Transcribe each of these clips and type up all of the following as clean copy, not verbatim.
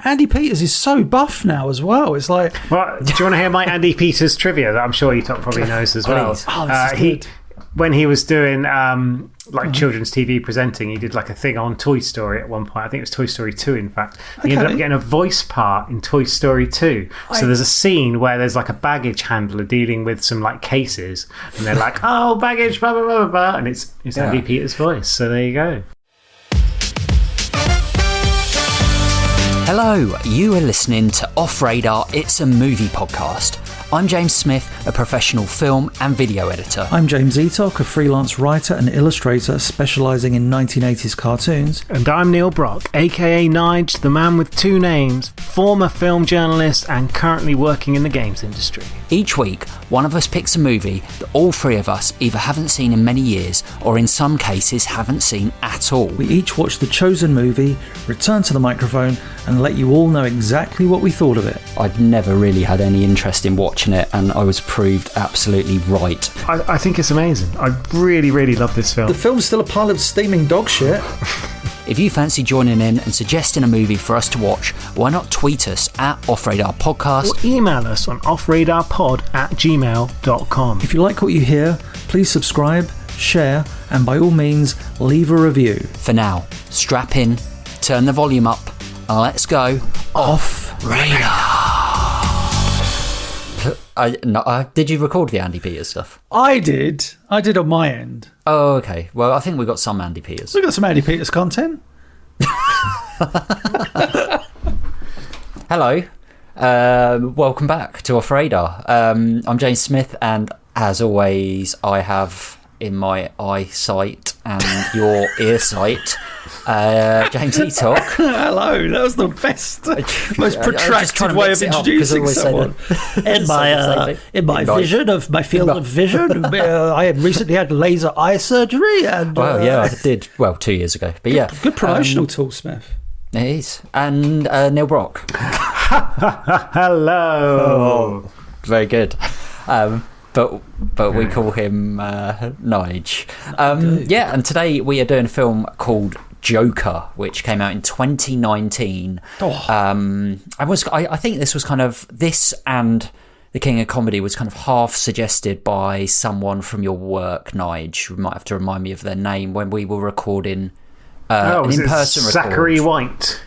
Andy Peters is so buff now as well. It's like... Well, do you want to hear my Andy Peters trivia that I'm sure Etok probably knows as well? Oh, this is good. When he was doing children's TV presenting, he did like a thing on Toy Story at one point. I think it was Toy Story 2, in fact. He ended up getting a voice part in Toy Story 2. So there's a scene where there's like a baggage handler dealing with some like cases, and they're like, "Oh, baggage, blah blah blah blah," blah, and it's Andy Peters' voice. So there you go. Hello, you are listening to Off Radar, It's a Movie podcast. I'm James Smith, a professional film and video editor. I'm James Etok, a freelance writer and illustrator specialising in 1980s cartoons. And I'm Neil Brock, aka Nige, the man with two names, former film journalist and currently working in the games industry. Each week, one of us picks a movie that all three of us either haven't seen in many years or in some cases haven't seen at all. We each watch the chosen movie, return to the microphone and let you all know exactly what we thought of it. I'd never really had any interest in watching it and I was proved absolutely right. I think it's amazing. I really, really love this film. The film's still a pile of steaming dog shit. If you fancy joining in and suggesting a movie for us to watch, why not tweet us at Off Radar Podcast or email us on offradarpod@gmail.com. If you like what you hear, please subscribe, share, and by all means, leave a review. For now, strap in, turn the volume up, and let's go Off Radar. Did you record the Andy Peters stuff? I did on my end. Oh, okay. Well, I think we got some Andy Peters. We got some Andy Peters content. Hello. Welcome back to Off Radar. I'm James Smith, and as always, I have in my eyesight and your earsight, James Etok. Hello, that was the best, most protracted way of introducing someone. In my vision of my field of vision, I had recently had laser eye surgery, and well, yeah, I did. Well, 2 years ago, but yeah, good promotional tool, Smith. It is, and Neil Brock. Hello. Oh, very good. But we call him Nige. Yeah, and today we are doing a film called Joker, which came out in 2019. I think this was kind of, this and The King of Comedy was kind of half suggested by someone from your work, Nige. You might have to remind me of their name when we were recording an in-person record. Zachary White?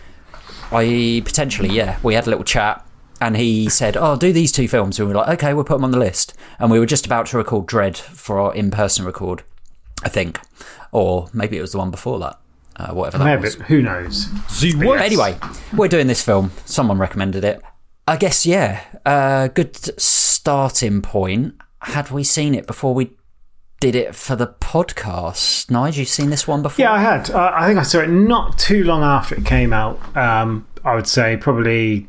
Potentially, yeah. We had a little chat. And he said, do these two films. And we were like, okay, we'll put them on the list. And we were just about to record Dread for our in-person record, I think. Or maybe it was the one before that. Whatever that was. Who knows? Anyway, we're doing this film. Someone recommended it. I guess, yeah. Good starting point. Had we seen it before we did it for the podcast? Nige, you seen this one before? Yeah, I had. I think I saw it not too long after it came out. I would say probably...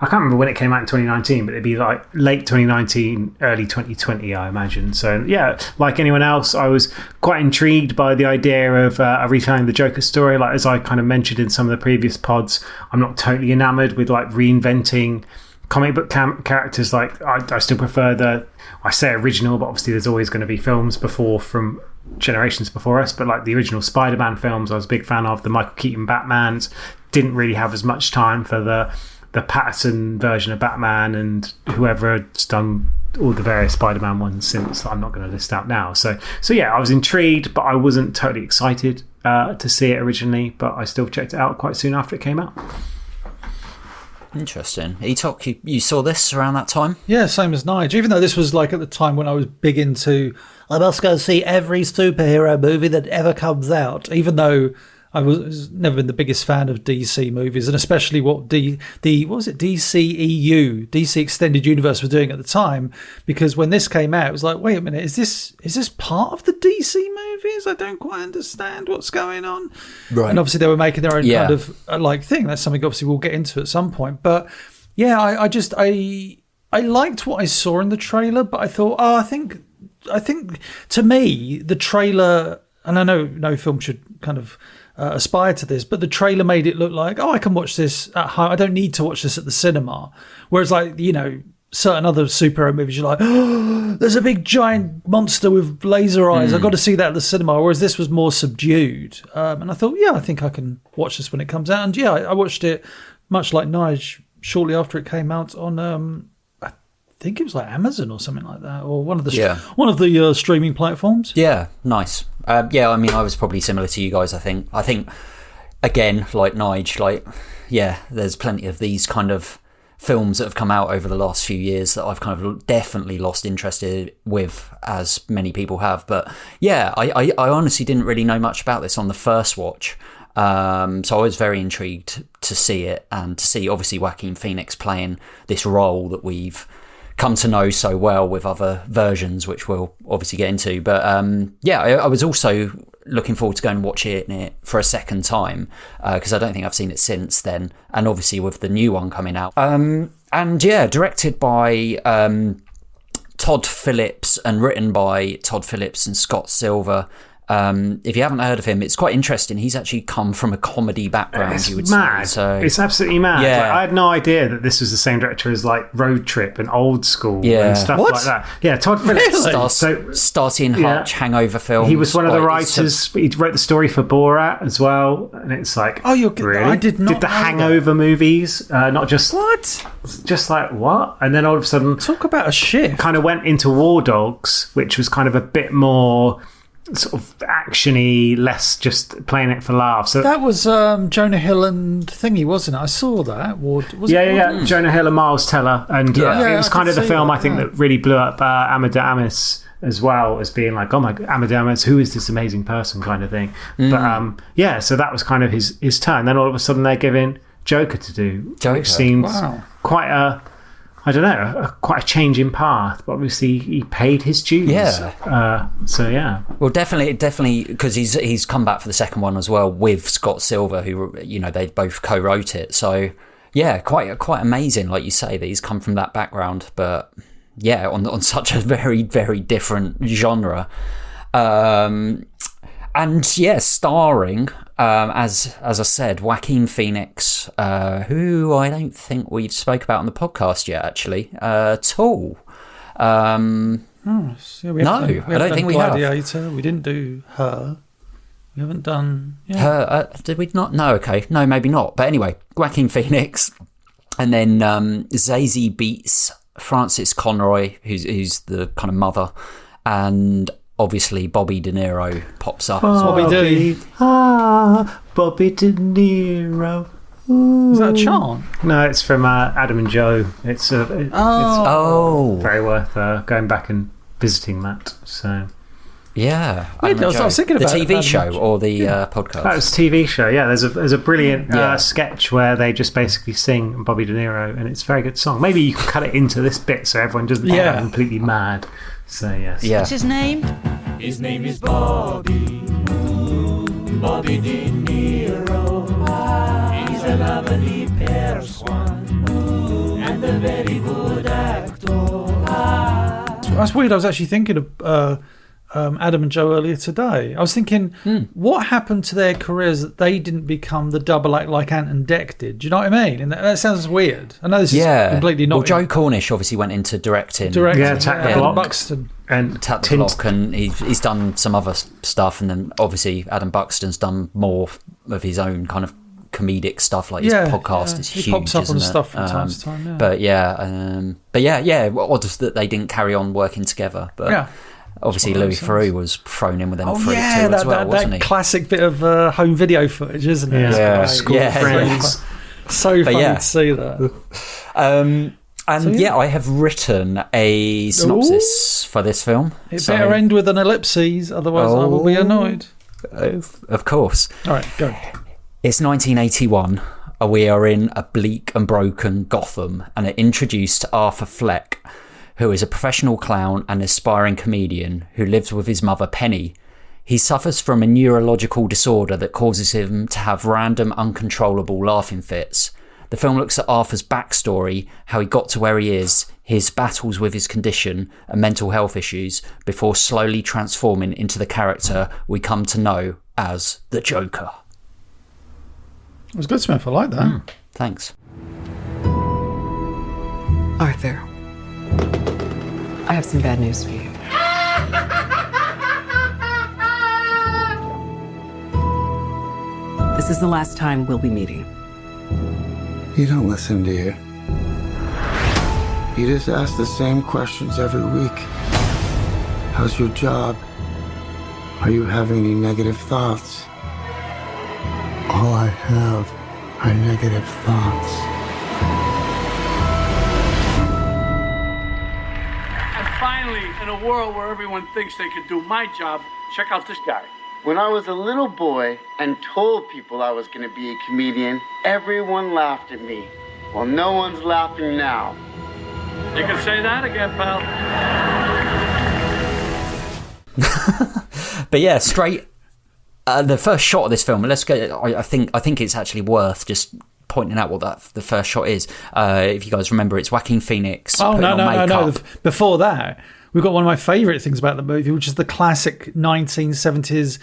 I can't remember when it came out in 2019, but it'd be like late 2019, early 2020, I imagine. So, yeah, like anyone else, I was quite intrigued by the idea of retelling the Joker story. Like, as I kind of mentioned in some of the previous pods, I'm not totally enamoured with like reinventing comic book characters. Like, I still prefer I say original, but obviously there's always going to be films before from generations before us. But like the original Spider-Man films, I was a big fan of. The Michael Keaton Batmans didn't really have as much time for the Patterson version of Batman and whoever has done all the various Spider-Man ones since, I'm not going to list out now. So yeah, I was intrigued, but I wasn't totally excited to see it originally, but I still checked it out quite soon after it came out. Interesting. Etok, you saw this around that time? Yeah, same as Nige. Even though this was like at the time when I was big into, I must go see every superhero movie that ever comes out, even though I was never been the biggest fan of DC movies, and especially what DCEU, DC Extended Universe, were doing at the time. Because when this came out, it was like, wait a minute, is this part of the DC movies? I don't quite understand what's going on. Right. And obviously they were making their own kind of like thing. That's something obviously we'll get into at some point. But yeah, I liked what I saw in the trailer, but I thought, I think to me the trailer, and I know no film should kind of aspire to this, but the trailer made it look like, I can watch this at home. I don't need to watch this at the cinema. Whereas, like, you know, certain other superhero movies, you're like, there's a big giant monster with laser eyes. I've got to see that at the cinema. Whereas this was more subdued. And I thought, I think I can watch this when it comes out. And I watched it much like Nige, shortly after it came out on, I think it was like Amazon or something like that, or one of the streaming platforms. Yeah, nice. Yeah, I mean, I was probably similar to you guys. I think again, like Nige, like there's plenty of these kind of films that have come out over the last few years that I've kind of definitely lost interest with, as many people have. But yeah, I honestly didn't really know much about this on the first watch. So I was very intrigued to see it, and to see obviously Joaquin Phoenix playing this role that we've come to know so well with other versions, which we'll obviously get into. But I was also looking forward to going and watching it for a second time, because I don't think I've seen it since then, and obviously with the new one coming out. And yeah, directed by Todd Phillips and written by Todd Phillips and Scott Silver. If you haven't heard of him, it's quite interesting. He's actually come from a comedy background. It's mad. So it's absolutely mad. Yeah. Like, I had no idea that this was the same director as like Road Trip and Old School and stuff like that. Yeah, Todd Phillips. Really? Starsky and Hutch, Hangover films. He was one of the writers. He wrote the story for Borat as well, and it's like, really? I did not. Did the Hangover movies? Not just what? Just like what? And then all of a sudden, talk about a shift. Kind of went into War Dogs, which was kind of a bit more sort of actiony, less just playing it for laughs. So that was Jonah Hill and thingy, wasn't it? I saw that. Jonah Hill and Miles Teller, and it was kind of the film I think that really blew up Amadeus as well, as being like, oh my God, Amadeus, who is this amazing person kind of thing. But so that was kind of his turn. Then all of a sudden they're giving Joker to do, which seems quite a, I don't know, quite a change in path, but obviously he paid his dues. Yeah. Well, definitely, because he's come back for the second one as well with Scott Silver, who, they both co-wrote it. So yeah, quite amazing, like you say, that he's come from that background, but yeah, on such a very, very different genre. And yeah, starring, as I said, Joaquin Phoenix, who I don't think we've spoke about on the podcast yet, actually, at all. I don't think we have. Gladiator. We didn't do Her. We haven't done Her. Did we not? No, okay. No, maybe not. But anyway, Joaquin Phoenix, and then Zazie Beetz, Frances Conroy, who's the kind of mother, and obviously Bobby De Niro pops up. Bobby De Niro. Ooh. Is that a chant? No, it's from Adam and Joe. It's very worth going back and visiting that. So yeah, I was thinking about the TV show or the podcast. That was a TV show. Yeah, there's a brilliant sketch where they just basically sing Bobby De Niro, and it's a very good song. Maybe you can cut it into this bit so everyone doesn't go completely mad. So yes. Yeah. What's his name? His name is Bobby. Bobby De Niro. He's a lovely person and a very good actor. That's weird. I was actually thinking of Adam and Joe earlier today. I was thinking, what happened to their careers that they didn't become the double act like Ant and Dec did? Do you know what I mean? And that sounds weird. I know this is completely not. Well, Joe Cornish obviously went into directing. Tap the Block. Buxton. And Tap the Block, and he's done some other stuff, and then obviously Adam Buxton's done more of his own kind of comedic stuff, like his podcast is huge. He pops up on it? stuff from time to time. But odd that they didn't carry on working together. But obviously Louis Theroux was thrown in with them too as well, wasn't he? That classic bit of home video footage, isn't it? School friends. So funny to see that. I have written a synopsis for this film. It better end with an ellipses, otherwise I will be annoyed. Of course. All right, go. It's 1981. We are in a bleak and broken Gotham, and are introduced to Arthur Fleck, who is a professional clown and aspiring comedian who lives with his mother Penny. He suffers from a neurological disorder that causes him to have random, uncontrollable laughing fits. The film looks at Arthur's backstory, how he got to where he is, his battles with his condition and mental health issues, before slowly transforming into the character we come to know as the Joker. It was good, Smith. I like that. Thanks. Arthur, I have some bad news for you. This is the last time we'll be meeting. You don't listen, do you? You just ask the same questions every week. How's your job? Are you having any negative thoughts? All I have are negative thoughts. And finally, in a world where everyone thinks they could do my job, check out this guy. When I was a little boy and told people I was going to be a comedian, everyone laughed at me. Well, no one's laughing now. You can say that again, pal. But yeah, straight. The first shot of this film. Let's go. I think it's actually worth just pointing out what the first shot is. If you guys remember, it's Joaquin Phoenix. Oh no! Before that, we've got one of my favourite things about the movie, which is the classic 1970s,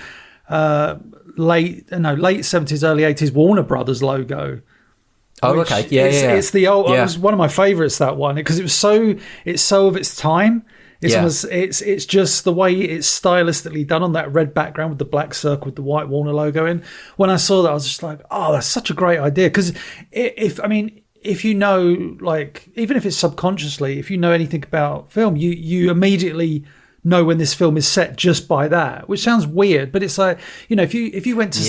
late 70s, early 80s Warner Brothers logo. Oh, okay, yeah. It's the old. Yeah. It was one of my favourites, that one, because it's so of its time. It's just the way it's stylistically done on that red background with the black circle with the white Warner logo in. When I saw that, I was just like, oh, that's such a great idea. Because if you know, like, even if it's subconsciously, if you know anything about film, you immediately know when this film is set just by that, which sounds weird, but it's like, you know, if you went to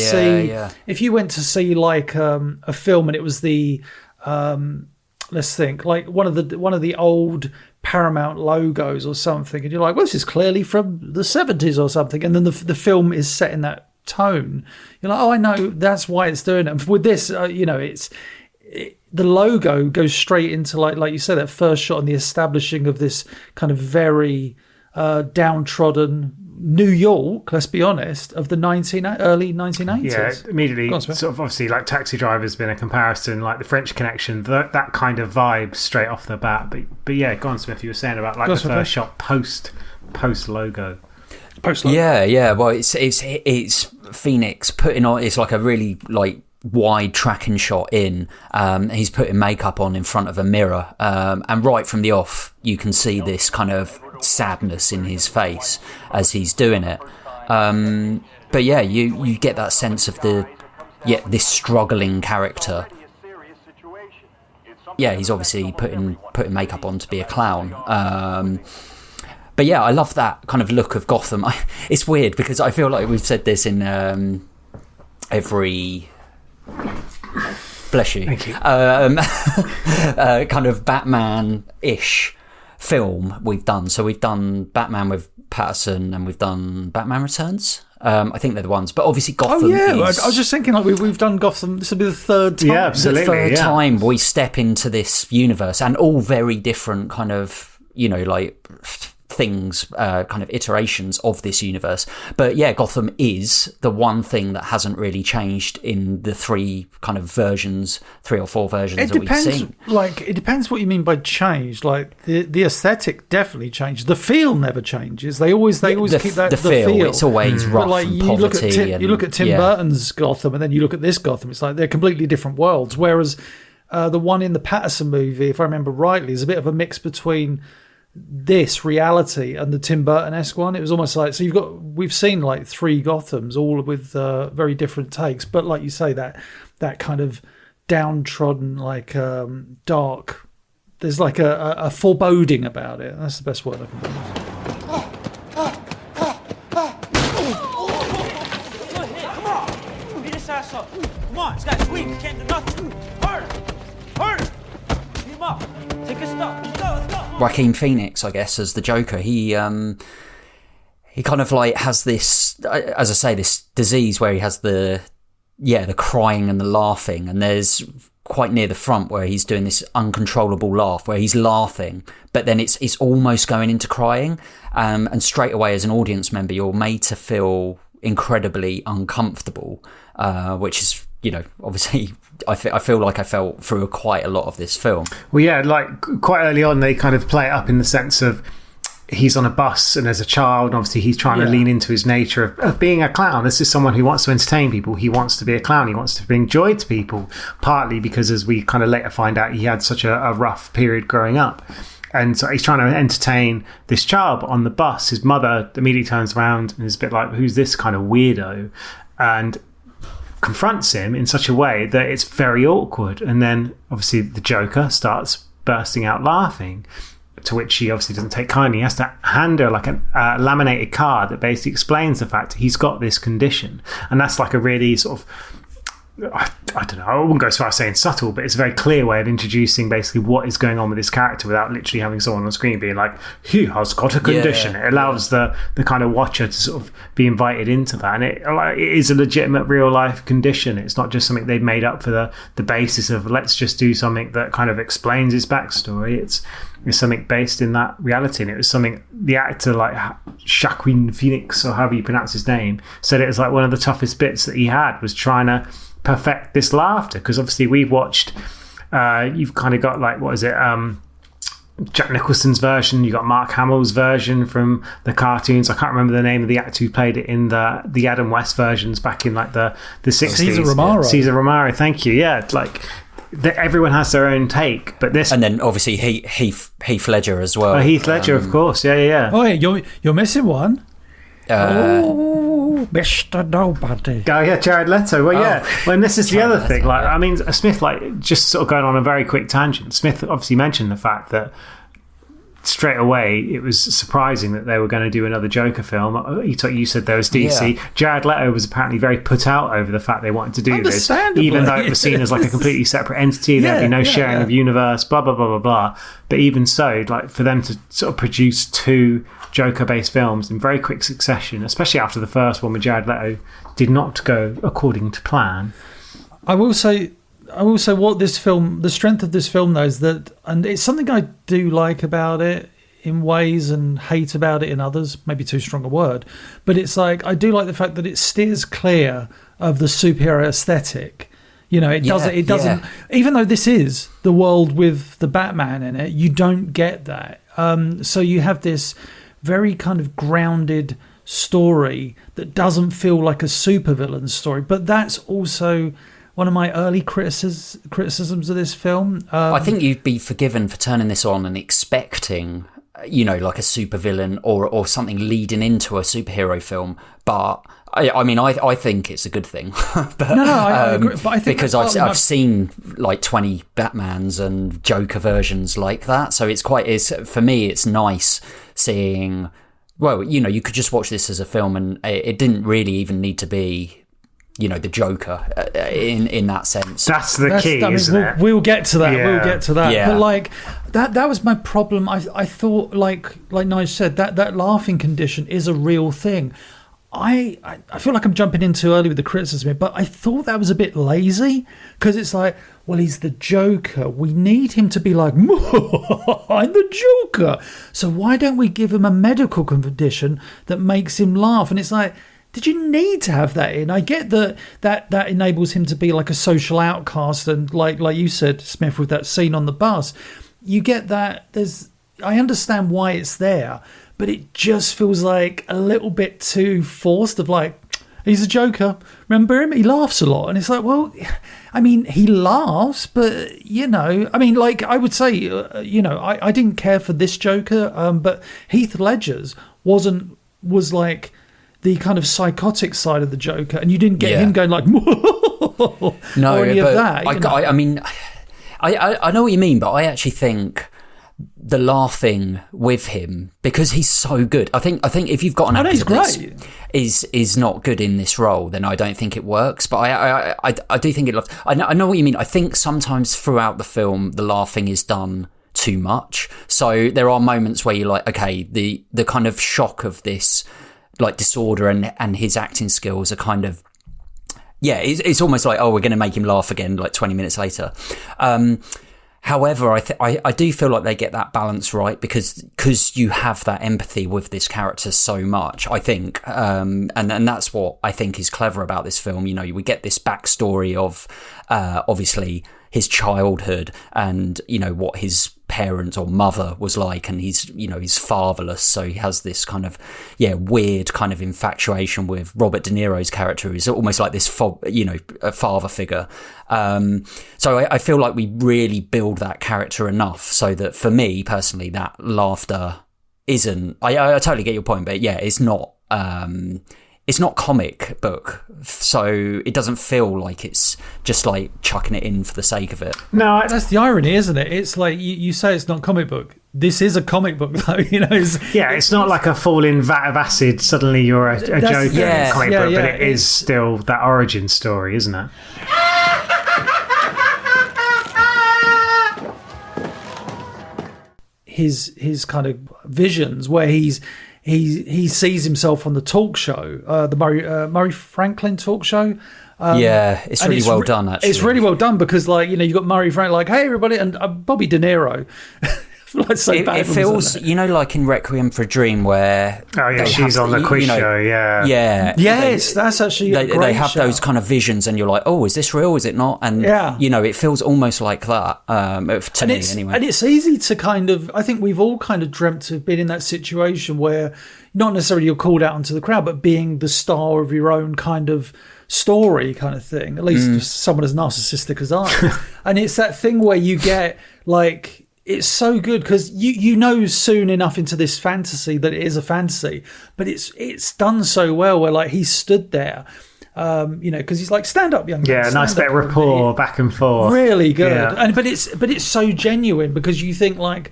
see like a film and it was the let's think, like one of the old Paramount logos or something, and you're like, well, this is clearly from the 70s or something, and then the film is set in that tone, you're like, oh, I know, that's why it's doing it. And with this, you know, the logo goes straight into like you said, that first shot and the establishing of this kind of very downtrodden New York, let's be honest, of the early 1980s. Yeah, immediately, sort of obviously, like Taxi Driver's been a comparison, like The French Connection, that kind of vibe straight off the bat. But yeah, go on, Smith, you were saying about like the first shot post logo. Yeah. Well, it's Phoenix putting on. It's like a really like wide tracking shot in. He's putting makeup on in front of a mirror, and right from the off, you can see this kind of sadness in his face as he's doing it. But yeah, you get that sense of this struggling character. Yeah, he's obviously putting makeup on to be a clown. But yeah, I love that kind of look of Gotham. It's weird because I feel like we've said this in every... Bless you. Thank you. Kind of Batman-ish film we've done. So we've done Batman with Patterson and we've done Batman Returns. I think they're the ones, but obviously Gotham. Oh yeah, I was just thinking like we've done Gotham. This will be the third time. Yeah, absolutely. The third time we step into this universe, and all very different kind of, you know, like things, kind of iterations of this universe. But yeah, Gotham is the one thing that hasn't really changed in the three or four versions that we've seen. Like, it depends what you mean by change. Like the aesthetic definitely changed. The feel never changes. They always keep that the feel. It's always rough, like, and poverty. You look at Tim Burton's Gotham, and then you look at this Gotham. It's like they're completely different worlds. Whereas the one in the Patterson movie, if I remember rightly, is a bit of a mix between this reality and the Tim Burton-esque one. It was almost like, so we've seen like three Gothams, all with very different takes, but like you say, that kind of downtrodden, like dark, there's like a foreboding about it. That's the best word I can put. Come on, beat his ass up. Come on, this guy's weak, he can't do nothing. Harder. Beat him up. Take his stuff. Let's go. Joaquin Phoenix, I guess, as the Joker, he kind of like has this, as I say, this disease where he has the crying and the laughing, and there's quite near the front where he's doing this uncontrollable laugh where he's laughing, but then it's almost going into crying, and straight away as an audience member you're made to feel incredibly uncomfortable, which is, you know, obviously I feel like I felt through quite a lot of this film. Well, yeah, like quite early on they kind of play it up in the sense of he's on a bus and as a child, and obviously he's trying to lean into his nature of being a clown. This is someone who wants to entertain people. He wants to be a clown. He wants to bring joy to people, partly because, as we kind of later find out, he had such a rough period growing up. And so he's trying to entertain this child, but on the bus, his mother immediately turns around and is a bit like, who's this kind of weirdo? And confronts him in such a way that it's very awkward. And then obviously the Joker starts bursting out laughing, to which she obviously doesn't take kindly. He has to hand her like a laminated card that basically explains the fact he's got this condition. And that's like a really sort of, I don't know, I wouldn't go as far as saying subtle, but it's a very clear way of introducing basically what is going on with this character without literally having someone on the screen being like, he has got a condition. It allows the kind of watcher to sort of be invited into that. And it is a legitimate real life condition. It's not just something they've made up for the basis of let's just do something that kind of explains his backstory. It's something based in that reality. And it was something the actor, like Joaquin Phoenix, or however you pronounce his name, said it was like one of the toughest bits that he had, was trying to perfect this laughter. Because obviously we've watched, you've kind of got like, what is it, Jack Nicholson's version, you got Mark Hamill's version from the cartoons. I can't remember the name of the actor who played it in the Adam West versions back in like the 60s. Cesar Romero, thank you. Yeah, like everyone has their own take, but this, and then obviously Heath Ledger as well. Heath Ledger, of course, yeah. Oh, yeah, you're missing one. Mr. Nobody. Oh yeah, Jared Leto. Well, yeah. Well, and this is the other thing. Like, I mean, Smith, like, just sort of going on a very quick tangent. Smith obviously mentioned the fact that straight away it was surprising that they were going to do another Joker film. You said there was DC. Yeah. Jared Leto was apparently very put out over the fact they wanted to do this, even though it was seen as like a completely separate entity. There'd be no sharing of universe, blah blah blah blah blah. But even so, like, for them to sort of produce two Joker-based films in very quick succession, especially after the first one with Jared Leto did not go according to plan. I will say what this film, the strength of this film though, is that, and it's something I do like about it in ways and hate about it in others, maybe too strong a word, but it's like, I do like the fact that it steers clear of the superhero aesthetic. You know, it doesn't, even though this is the world with the Batman in it, you don't get that. So you have this very kind of grounded story that doesn't feel like a supervillain story, but that's also one of my early criticisms of this film. I think you'd be forgiven for turning this on and expecting, you know, like a supervillain or something leading into a superhero film, but I mean, I think it's a good thing. But, I agree. But I think because I've seen like 20 Batmans and Joker versions like that, so for me it's nice seeing. Well, you know, you could just watch this as a film, and it didn't really even need to be, you know, the Joker in that sense. That's the key, isn't it? We'll get to that. Yeah. We'll get to that. Yeah. But like that was my problem. I thought, like Nige said, that laughing condition is a real thing. I feel like I'm jumping in too early with the criticism, but I thought that was a bit lazy, because it's like, well, he's the Joker. We need him to be like, I'm the Joker. So why don't we give him a medical condition that makes him laugh? And it's like, did you need to have that in? I get that enables him to be like a social outcast, and like you said, Smith, with that scene on the bus, you get that. I understand why it's there, but it just feels like a little bit too forced, of like, he's a Joker. Remember him? He laughs a lot. And it's like, well, I mean, he laughs, but, you know, I mean, like, I would say, you know, I didn't care for this Joker, but Heath Ledger's was like the kind of psychotic side of the Joker, and you didn't get him going like, no, or any of that. I mean, I know what you mean, but I actually think the laughing with him, because he's so good. I think if you've got an actor that is not good in this role, then I don't think it works. But I do think it. I know what you mean. I think sometimes throughout the film, the laughing is done too much. So there are moments where you're like, okay, the kind of shock of this like disorder and his acting skills are kind of, it's almost like, oh, we're going to make him laugh again like 20 minutes later. However, I do feel like they get that balance right, because you have that empathy with this character so much, I think. And that's what I think is clever about this film. You know, we get this backstory of, obviously, his childhood and, you know, what his parent or mother was like, and he's fatherless, so he has this kind of weird kind of infatuation with Robert De Niro's character, who's almost like this a father figure. So I feel like we really build that character enough so that, for me personally, that laughter isn't, I totally get your point, but it's not it's not comic book, so it doesn't feel like it's just like chucking it in for the sake of it. No, that's the irony, isn't it? It's like you say it's not comic book. This is a comic book, though. It's not like a falling vat of acid. Suddenly you're a Joker in a comic book, but it is still that origin story, isn't it? His kind of visions where he sees himself on the talk show, the Murray Franklin talk show. It's really well done, actually. It's really well done because, like, you've got Murray Franklin, like, hey, everybody, and Bobby De Niro. It feels, like in Requiem for a Dream, where she's on the quiz show, yes, that's actually they have those kind of visions, and you're like, oh, is this real? Is it not? And it feels almost like that to me, anyway. And it's easy to kind of, I think we've all kind of dreamt of being in that situation where not necessarily you're called out into the crowd, but being the star of your own kind of story, kind of thing. At least someone as narcissistic as I. And it's that thing where you get like. It's so good because you know soon enough into this fantasy that it is a fantasy, but it's done so well where like he stood there, because he's like, stand up, young man. Nice bit of rapport back and forth, really good. And but it's so genuine because you think like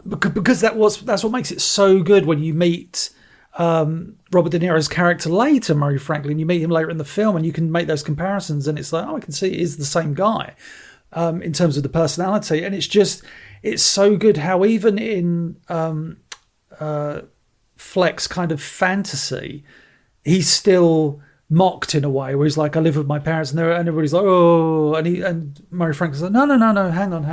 because that's what makes it so good when you meet Robert De Niro's character later, Murray Franklin. You meet him later in the film and you can make those comparisons and it's like, oh, I can see it is the same guy. In terms of the personality, and it's so good how even in Fleck's kind of fantasy, he's still mocked in a way where he's like, I live with my parents, and everybody's like, oh, and Murray Franklin's like, no, hang on.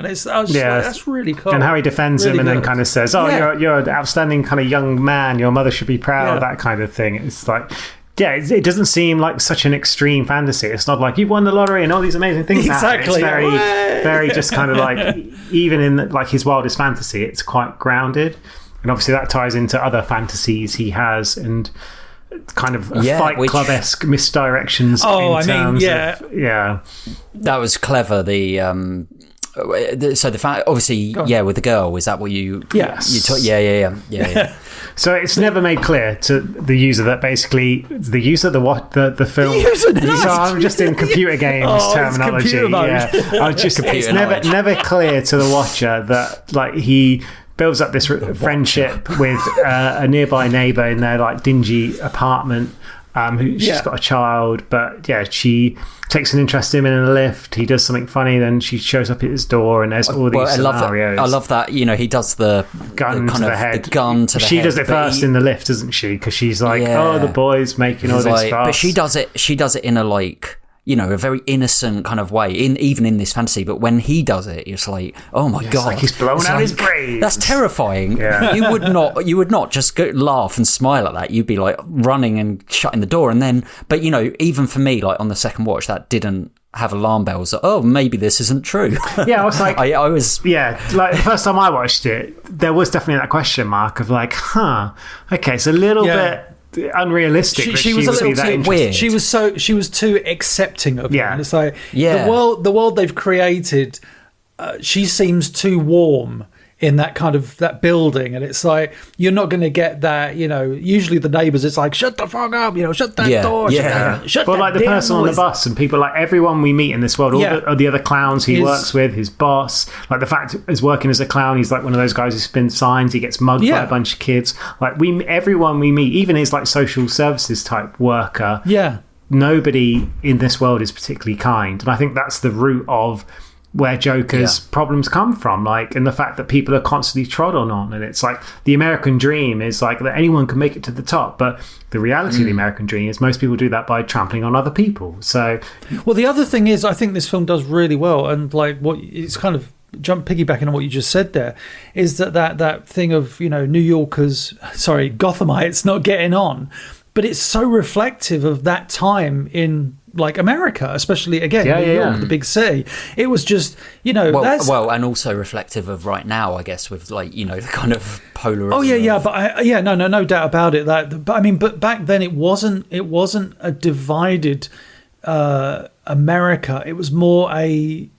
It's that's really cool. And how he defends really him and good. then kind of says, you're an outstanding kind of young man, your mother should be proud, that kind of thing. It's like, it doesn't seem like such an extreme fantasy. It's not like you've won the lottery and all these amazing things happen. It's very, very just kind of like, even in like his wildest fantasy, it's quite grounded. And obviously that ties into other fantasies he has and kind of Fight Club-esque misdirections. That was clever. So the fact, obviously, with the girl, is that what you? Yes. Yeah. So it's never made clear to the user that basically the user, the film. So I'm just in computer games terminology. It's never clear to the watcher that like he builds up this friendship with a nearby neighbour in their like dingy apartment. She's got a child, but she takes an interest in him in a lift. He does something funny, then she shows up at his door, and there's all these scenarios. I love that. He does the gun to the head. The gun to the head. She does it first in the lift, doesn't she? Because she's like, "Oh, the boy's making all this fuss." But she does it in a like. A very innocent kind of way, even in this fantasy. But when he does it, it's like, oh my god, like he's blowing out his brains. That's terrifying. Yeah. You would not just go laugh and smile at that. You'd be like running and shutting the door. And then, but even for me, like on the second watch, that didn't have alarm bells. Oh, maybe this isn't true. Yeah, I was like, I was. Yeah, like the first time I watched it, there was definitely that question mark of like, okay, it's a little bit unrealistic. She was a little too weird. She was too accepting of it. And it's like the world they've created. She seems too warm in that kind of that building, and it's like you're not going to get that. Usually the neighbours, it's like shut the fuck up, shut that door. Shut but like the person on the bus and people, like everyone we meet in this world, all the other clowns he works with, his boss, like the fact he's working as a clown, he's like one of those guys who spins signs. He gets mugged by a bunch of kids. Like everyone we meet, even his like social services type worker. Yeah, nobody in this world is particularly kind, and I think that's the root of where Joker's problems come from, like, and the fact that people are constantly trodden on, and it's like the American dream is like that anyone can make it to the top, but the reality of the American dream is most people do that by trampling on other people. So, well, the other thing is, I think this film does really well, and like what it's kind of piggybacking on what you just said there, is that thing of New Yorkers, Gothamites not getting on, but it's so reflective of that time in like America, especially again New York, the big city. It was just well, and also reflective of right now, I guess, with like the kind of polarism. But no doubt about it. But back then it wasn't a divided America. It was more it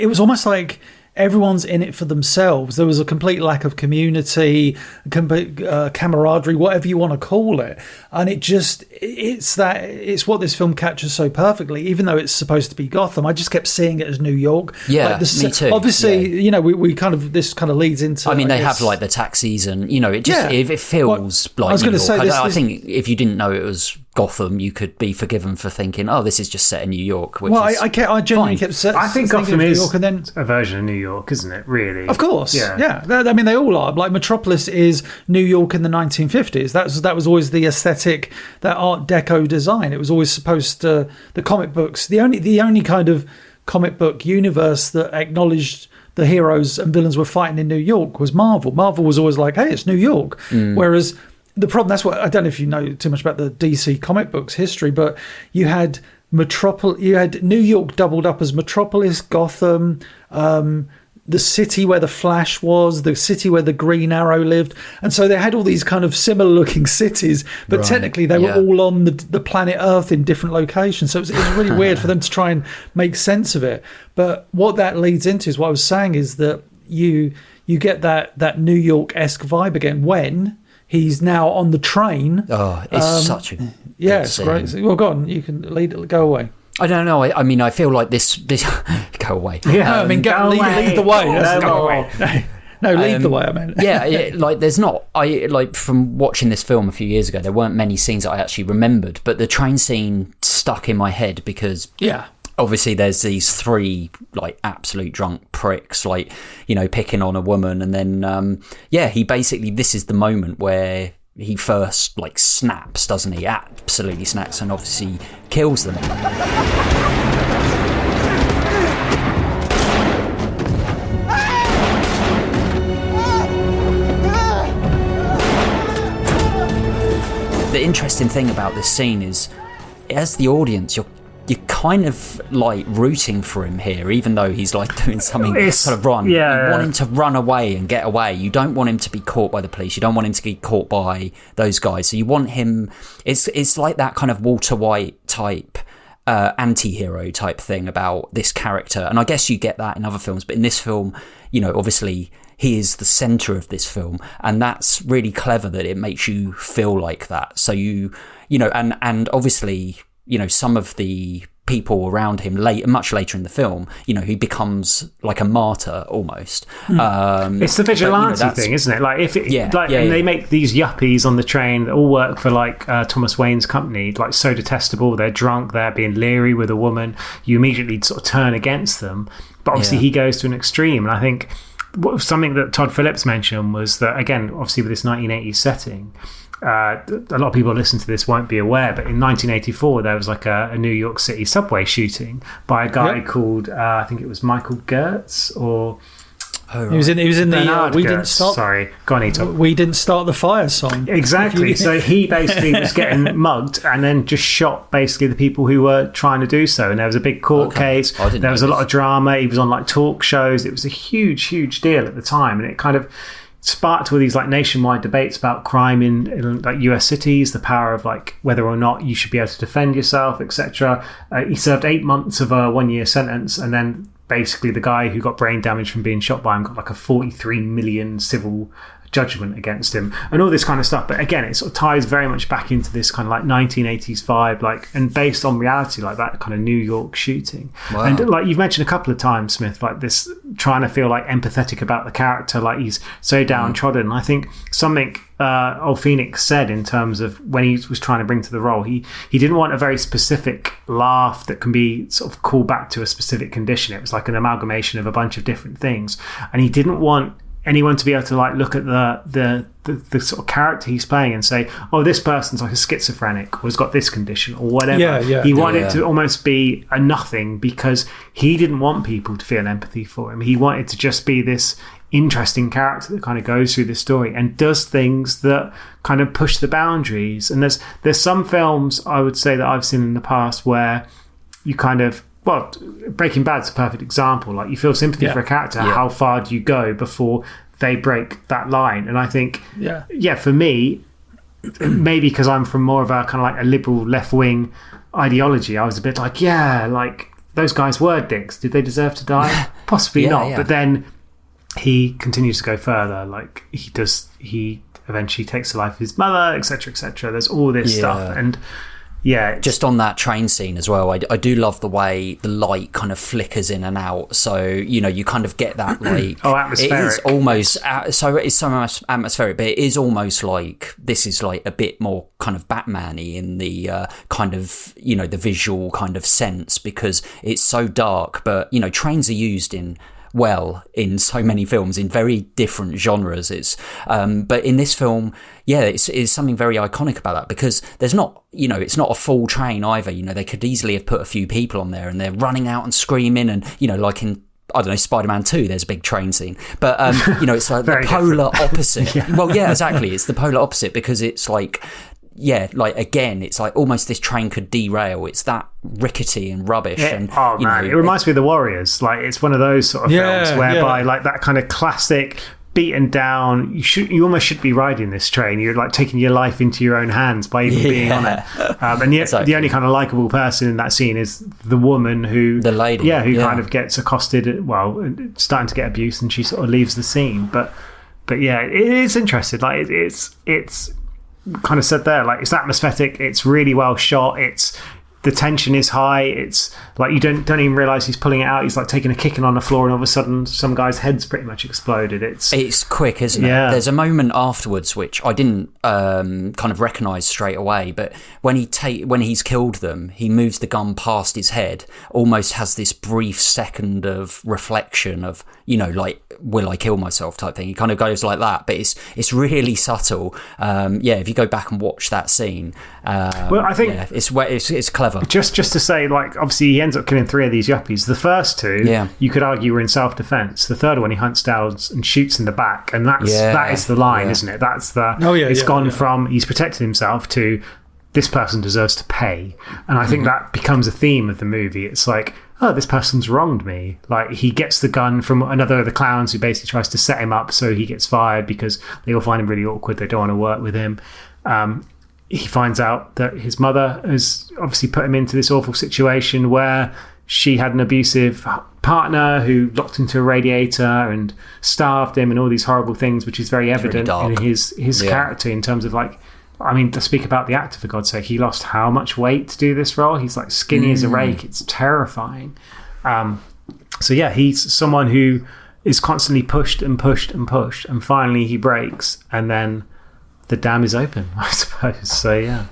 was almost like everyone's in it for themselves. There was a complete lack of community, camaraderie, whatever you want to call it. And it's what this film captures so perfectly, even though it's supposed to be Gotham. I just kept seeing it as New York. Yeah, me too. Obviously, we kind of, this kind of leads into, they have like the taxis and, it feels like I was going to say I think if you didn't know it was Gotham, you could be forgiven for thinking, oh, this is just set in New York. Which I genuinely kept saying, I think Gotham is New York, and then a version of New York, isn't it? Really, of course, yeah. I mean, they all are. Like Metropolis is New York in the 1950s. That was always the aesthetic, that Art Deco design. It was always supposed to. The comic books, the only kind of comic book universe that acknowledged the heroes and villains were fighting in New York was Marvel. Marvel was always like, hey, it's New York, whereas. The problem, that's what, I don't know if you know too much about the DC comic books history, but you had New York doubled up as Metropolis, Gotham, the city where the Flash was, the city where the Green Arrow lived. And so they had all these kind of similar looking cities, but technically they were all on the planet Earth in different locations. So it was really weird for them to try and make sense of it. But what that leads into is what I was saying is that you get that New York-esque vibe again when he's now on the train. Oh, it's such a it's great. Well, go on. You can go away. I don't know. I mean, I feel like this go away. Yeah, I mean, lead the way. Go away. No, lead the way. I mean, like there's not. From watching this film a few years ago, there weren't many scenes that I actually remembered, but the train scene stuck in my head because obviously there's these three like absolute drunk pricks, like, picking on a woman, and then he basically, this is the moment where he first like snaps, doesn't he? Absolutely snaps, and obviously kills them. The interesting thing about this scene is, as the audience, you're kind of like rooting for him here, even though he's like doing something sort of wrong. You want him to run away and get away. You don't want him to be caught by the police. You don't want him to be caught by those guys. So you want him. It's like that kind of Walter White type anti-hero type thing about this character. And I guess you get that in other films, but in this film, obviously he is the center of this film, and that's really clever that it makes you feel like that. So and obviously, some of the people around him much later in the film, he becomes like a martyr almost. It's the vigilante thing, isn't it? Like and they make these yuppies on the train that all work for like Thomas Wayne's company, like so detestable. They're drunk, they're being leery with a woman. You immediately sort of turn against them. But obviously he goes to an extreme. And I think something that Todd Phillips mentioned was that, again, obviously with this 1980s setting, a lot of people listening to this won't be aware, but in 1984 there was like a New York City subway shooting by a guy called I think it was Michael Gertz, or he was in the We Didn't Start the Fire song. Exactly. So he basically was getting mugged and then just shot basically the people who were trying to do so. And there was a big court case. There was a lot of drama. He was on like talk shows. It was a huge deal at the time, and it kind of sparked all these like nationwide debates about crime in like US cities, the power of like whether or not you should be able to defend yourself, etc. He served 8 months of a 1-year sentence, and then basically the guy who got brain damage from being shot by him got like a 43 million civil judgment against him, and all this kind of stuff. But again, it sort of ties very much back into this kind of like 1980s vibe, like, and based on reality, like that kind of New York shooting. Wow. And like you've mentioned a couple of times, Smith, like this trying to feel like empathetic about the character, like he's so downtrodden. I think something Phoenix said in terms of when he was trying to bring to the role, he didn't want a very specific laugh that can be sort of called back to a specific condition. It was like an amalgamation of a bunch of different things, and he didn't want anyone to be able to like look at the sort of character he's playing and say, oh, this person's like a schizophrenic or has got this condition or whatever. He wanted it to almost be a nothing, because he didn't want people to feel empathy for him. He wanted to just be this interesting character that kind of goes through the story and does things that kind of push the boundaries. And there's some films I would say that I've seen in the past where you kind of, well, Breaking Bad's a perfect example. Like, you feel sympathy for a character. How far do you go before they break that line? And I think, for me, maybe because I'm from more of a kind of like a liberal left-wing ideology, I was a bit like, those guys were dicks. Did they deserve to die? Possibly not. Yeah. But then he continues to go further. Like he eventually takes the life of his mother, etc., etc. There's all this stuff, and just on that train scene as well, I do love the way the light kind of flickers in and out. So you kind of get that like atmospheric. It is almost it's so atmospheric, but it is almost like this is like a bit more kind of Batman-y in the kind of the visual kind of sense, because it's so dark. But trains are used in so many films in very different genres. It's but in this film, it's something very iconic about that, because there's not it's not a full train either. They could easily have put a few people on there and they're running out and screaming, and like in I don't know, Spider-Man 2, there's a big train scene, but it's like the polar opposite. Well, exactly, it's the polar opposite, because it's like again, it's like almost this train could derail. It's that rickety and rubbish. And it reminds me of The Warriors. Like, it's one of those sort of films whereby like that kind of classic beaten down, you almost should be riding this train. You're like taking your life into your own hands by even being on it. And yet the only kind of likable person in that scene is the woman the lady kind of gets accosted, starting to get abuse, and she sort of leaves the scene. But it is interesting. Like it's kind of said there, like, it's atmospheric, it's really well shot, the tension is high, it's like you don't even realize he's pulling it out. He's like taking a kicking on the floor, and all of a sudden some guy's head's pretty much exploded. It's quick, isn't it? There's a moment afterwards which I didn't kind of recognize straight away, but when he's killed them, he moves the gun past his head, almost has this brief second of reflection of like, will I kill myself type thing. He kind of goes like that, but it's really subtle. If you go back and watch that scene, I think it's clever. Just to say, like, obviously he ends up killing 3 of these yuppies. The first 2, you could argue, were in self-defense. The third one, he hunts down and shoots in the back, and that is the line, isn't it? That's the it's gone from he's protected himself to this person deserves to pay. And I think that becomes a theme of the movie. It's like, oh, this person's wronged me. Like, he gets the gun from another of the clowns who basically tries to set him up so he gets fired, because they all find him really awkward. They don't want to work with him. He finds out that his mother has obviously put him into this awful situation where she had an abusive partner who locked into a radiator and starved him and all these horrible things, which is very evident in his character, in terms of, like, I mean, to speak about the actor, for God's sake, he lost how much weight to do this role? He's like skinny as a rake. It's terrifying. He's someone who is constantly pushed and pushed and pushed, and finally he breaks, and then the dam is open, I suppose. So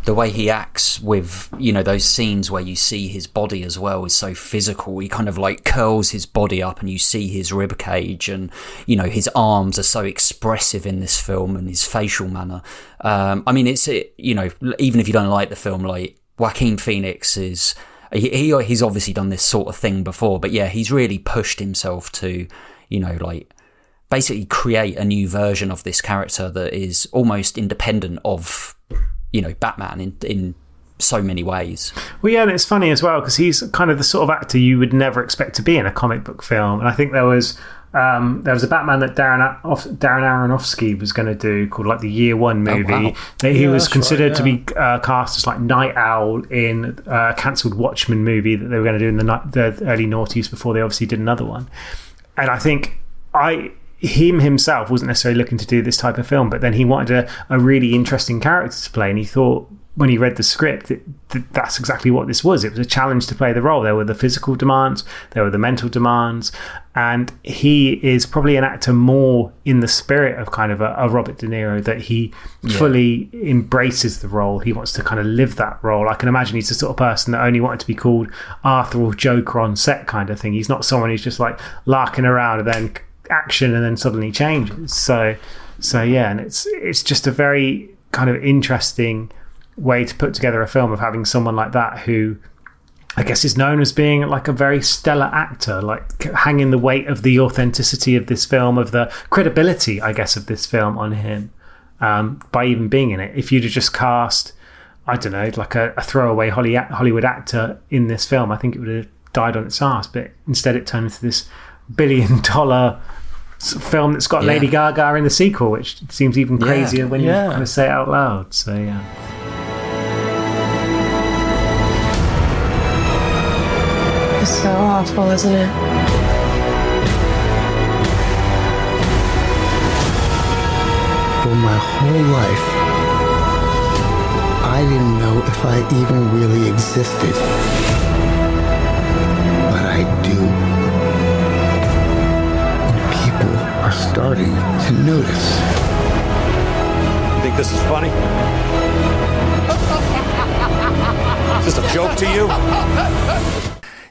the way he acts with those scenes where you see his body as well is so physical. He kind of like curls his body up and you see his rib cage, and his arms are so expressive in this film, and his facial manner. I mean, it's even if you don't like the film, like, Joaquin Phoenix is he's obviously done this sort of thing before, but he's really pushed himself to like basically create a new version of this character that is almost independent of Batman in so many ways. Well, and it's funny as well, because he's kind of the sort of actor you would never expect to be in a comic book film. And I think there was a Batman that Darren Aronofsky was going to do, called like the Year One movie. He was considered to be cast as like Night Owl in a cancelled Watchmen movie that they were going to do in the early noughties, before they obviously did another one. And I think him himself wasn't necessarily looking to do this type of film, but then he wanted a really interesting character to play, and he thought, when he read the script, that's exactly what this was. It was a challenge to play the role. There were the physical demands, there were the mental demands, and he is probably an actor more in the spirit of kind of a Robert De Niro, that he fully embraces the role. He wants to kind of live that role. I can imagine he's the sort of person that only wanted to be called Arthur or Joker on set kind of thing. He's not someone who's just like larking around and then action and then suddenly changes. So and it's just a very kind of interesting way to put together a film, of having someone like that who I guess is known as being like a very stellar actor, like hanging the weight of the authenticity of this film, of the credibility, I guess, of this film on him, by even being in it. If you'd have just cast, I don't know, like a throwaway Hollywood actor in this film, I think it would have died on its arse. But instead it turned into this $1 billion film that's got Lady Gaga in the sequel, which seems even crazier when you kind of say it out loud. So so awful, isn't it? For my whole life, I didn't know if I even really existed. But I do. And people are starting to notice. You think this is funny? Is this a joke to you?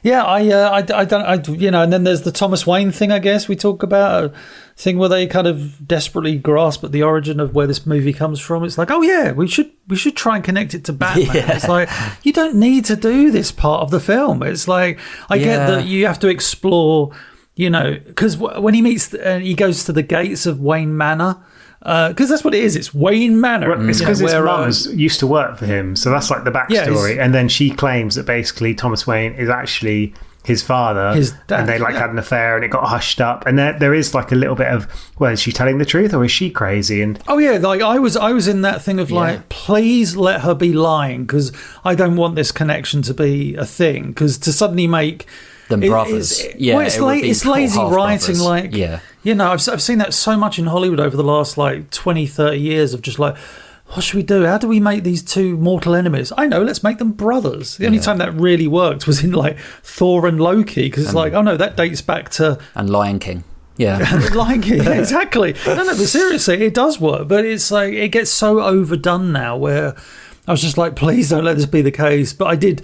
Yeah, I don't, and then there's the Thomas Wayne thing, I guess we talk about, a thing where they kind of desperately grasp at the origin of where this movie comes from. It's like, oh yeah, we should try and connect it to Batman. Yeah. It's like, you don't need to do this part of the film. It's like, I get that you have to explore, because when he meets, he goes to the gates of Wayne Manor, because that's what it is. It's Wayne Manor. Well, it's because his mum used to work for him, so that's like the backstory. And then she claims that basically Thomas Wayne is actually his father, his dad, and they had an affair, and it got hushed up. And there is like a little bit of, well, is she telling the truth or is she crazy? And like I was in that thing of like, please let her be lying, because I don't want this connection to be a thing. Because to suddenly make them brothers, it's lazy writing. Brothers. I've seen that so much in Hollywood over the last like 20, 30 years of just like, what should we do? How do we make these two mortal enemies? I know, let's make them brothers. The only time that really worked was in like Thor and Loki, because it's like, oh no, that dates back to... And Lion King. Yeah. Lion King, exactly. No, but seriously, it does work. But it's like, it gets so overdone now where... I was just like, please don't let this be the case. But I did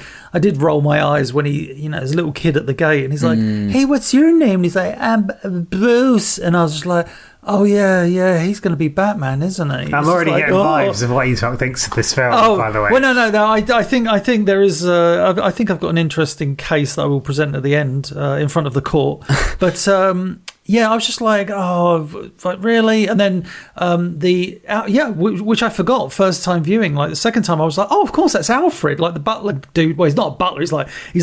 roll my eyes when he, there's a little kid at the gate and he's like, hey, what's your name? And he's like, I'm Bruce. And I was just like, oh, yeah, he's going to be Batman, isn't he? I'm already getting vibes of what he thinks of this film, by the way. Well, no. I think there is, I think I've got an interesting case that I will present at the end in front of the court. But... yeah, I was just like, oh, really? And then which I forgot first time viewing. Like the second time, I was like, oh, of course, that's Alfred, like the butler dude. Well, he's not a butler. He's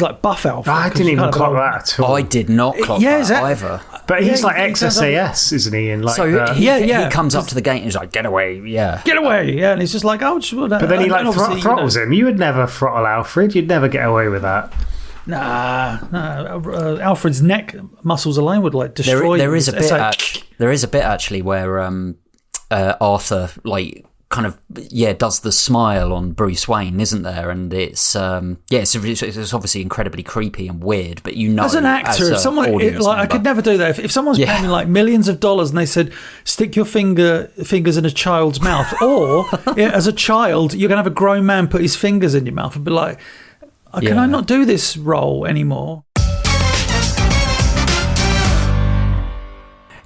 like buff Alfred. I didn't even clock that at all. I did not clock that either. But he's like ex-SAS, isn't he? And like, so he comes up to the gate and he's like, get away, get away, and he's just like, oh, but then he like throttles him. You would never throttle Alfred. You'd never get away with that. Nah. Alfred's neck muscles alone would like destroy. There is a bit actually where Arthur like kind of does the smile on Bruce Wayne, isn't there? And it's it's obviously incredibly creepy and weird. But as an actor, if someone I could never do that. If someone's paying me like millions of dollars and they said stick your fingers in a child's mouth, or as a child you're gonna have a grown man put his fingers in your mouth and be like, can I not do this role anymore?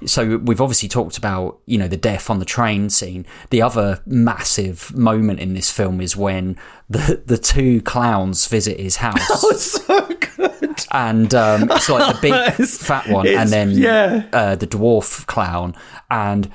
So we've obviously talked about, the death on the train scene. The other massive moment in this film is when the two clowns visit his house. Oh, it's so good. And it's like the big fat one and then the dwarf clown. And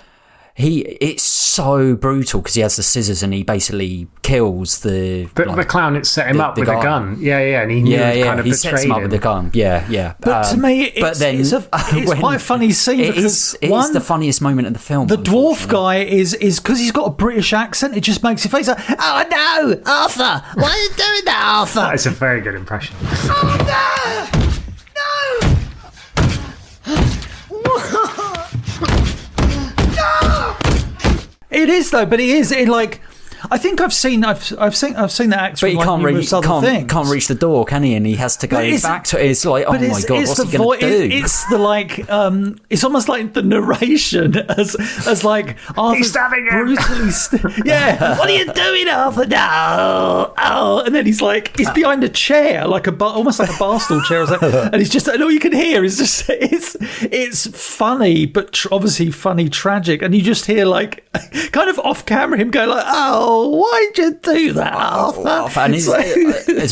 it's so brutal because he has the scissors and he basically kills the clown that set him up with a gun. And he kind of he sets him up with a gun. But to me, it's quite a funny scene. It's the funniest moment in the film. The dwarf guy is because he's got a British accent. It just makes your face like, oh no, Arthur! Why are you doing that, Arthur? That is a very good impression. Oh no! It is though, but it is. I think I've seen that actor. But he can't reach the door, can he? And he has to go back to it. It's like, oh my god, what's he going to do? It's the it's almost like the narration as like Arthur's brutally. What are you doing, Arthur? No, and then he's behind a chair, almost like a bar stool chair, and he's just, and all you can hear is just it's funny, but obviously funny, tragic, and you just hear kind of off camera him go like, oh. Why'd you do that, Arthur? And it's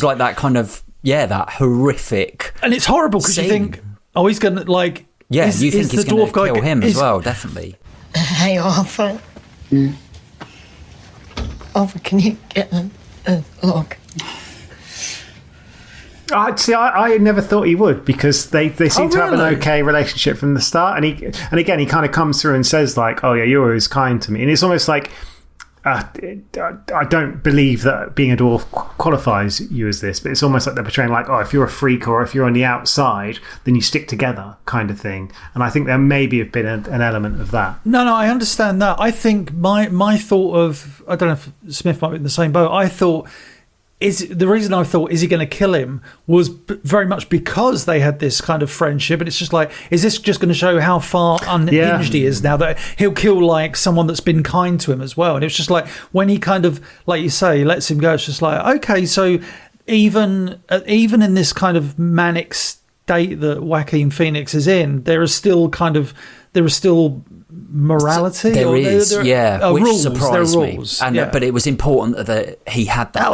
like that kind of, that horrific. And it's horrible because you think, oh, he's going to you think he's going to kill him as well, definitely. Hey, Arthur. Arthur, can you get a look? I never thought he would, because they seem to have an okay relationship from the start. And again, he kind of comes through and says like, oh yeah, you're always kind to me. And it's almost like, I don't believe that being a dwarf qualifies you as this, but it's almost like they're portraying like, oh, if you're a freak or if you're on the outside, then you stick together kind of thing. And I think there maybe have been an element of that. No, I understand that. I think my thought of, I don't know if Smith might be in the same boat, I thought, the reason I thought, is he going to kill him, was very much because they had this kind of friendship, and it's just like, is this just going to show how far unhinged he is now that he'll kill like someone that's been kind to him as well? And it's just like, when he kind of, like you say, lets him go, it's just like, okay, so even in this kind of manic state that Joaquin Phoenix is in, there is still morality. There is rules. Which surprised me. And, yeah. But it was important that he had that.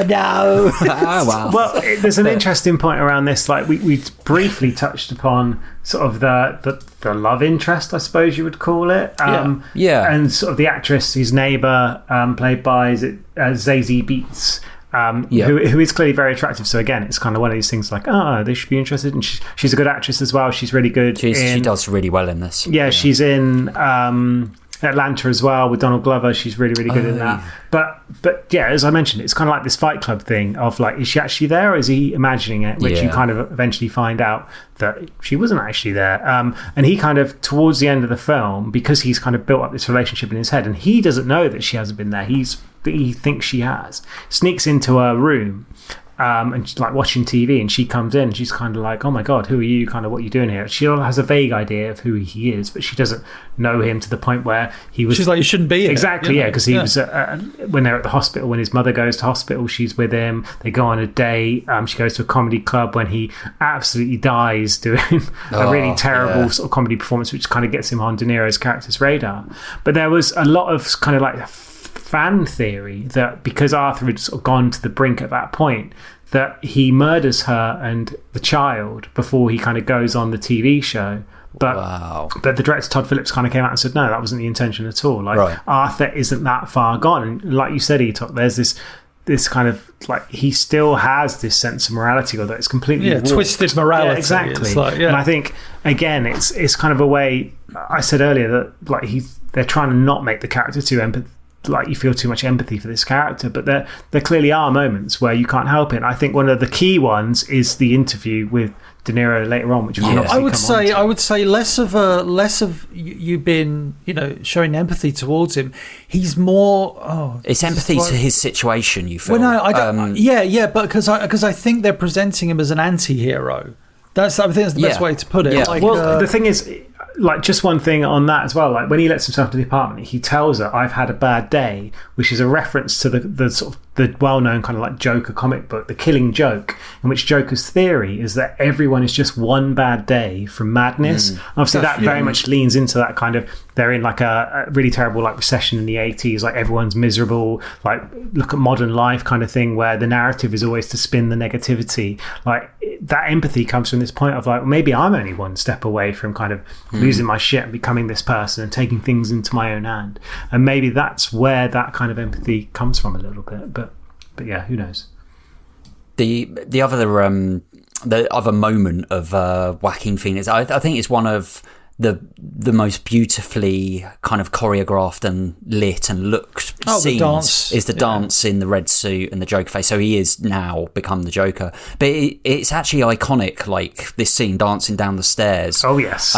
No. Oh, wow. Well, there's an interesting point around this. Like we briefly touched upon sort of the love interest, I suppose you would call it. And sort of the actress whose neighbour, played by Zazie Beetz. Who is clearly very attractive. So again, it's kind of one of these things like, they should be interested. And she's a good actress as well. She's really good. She does really well in this. Yeah, she's in Atlanta as well with Donald Glover. She's really, really good in that. But yeah, as I mentioned, it's kind of like this Fight Club thing of like, is she actually there or is he imagining it? Which you kind of eventually find out that she wasn't actually there. And he kind of, towards the end of the film, because he's kind of built up this relationship in his head and he doesn't know that she hasn't been there. He thinks she has. Sneaks into her room and she's like watching TV, and she comes in and she's kind of like, oh my God, who are you? Kind of, what are you doing here? She has a vague idea of who he is, but she doesn't know him to the point where he was. She's like, you shouldn't be here. Exactly, because he was, when they're at the hospital, when his mother goes to hospital, she's with him. They go on a date. She goes to a comedy club when he absolutely dies doing a really terrible sort of comedy performance, which kind of gets him on De Niro's character's radar. But there was a lot of kind of like fan theory that because Arthur had sort of gone to the brink at that point, that he murders her and the child before he kind of goes on the TV show. But the director Todd Phillips kind of came out and said, no, that wasn't the intention at all. Like Arthur isn't that far gone. And like you said, there's this kind of like, he still has this sense of morality, although it's completely twisted morality. Yeah, exactly. It's like, and I think again, it's kind of a way. I said earlier that like they're trying to not make the character too like you feel too much empathy for this character, but there clearly are moments where you can't help it. And I think one of the key ones is the interview with De Niro later on, which I would say less of you being, showing empathy towards him. He's more it's empathy to his situation, you feel. Well, no, I don't, but because I think they're presenting him as an anti-hero. I think that's the best way to put it. Yeah. The thing is, like, just one thing on that as well, like when he lets himself to the apartment, he tells her, I've had a bad day, which is a reference to the sort of the well-known kind of like Joker comic book, The Killing Joke, in which Joker's theory is that everyone is just one bad day from madness. Obviously that very much leans into that kind of, they're in like a really terrible like recession in the 80s, like everyone's miserable, like look at modern life kind of thing, where the narrative is always to spin the negativity. Like that empathy comes from this point of like, well, maybe I'm only one step away from kind of losing my shit and becoming this person and taking things into my own hand. And maybe that's where that kind of empathy comes from a little bit. But yeah, who knows? The other moment of Joaquin Phoenix, I think it's one of the most beautifully kind of choreographed and lit and looked scenes is the dance in the red suit and the Joker face. So he is now become the Joker, but it's actually iconic, like this scene dancing down the stairs. Oh yes,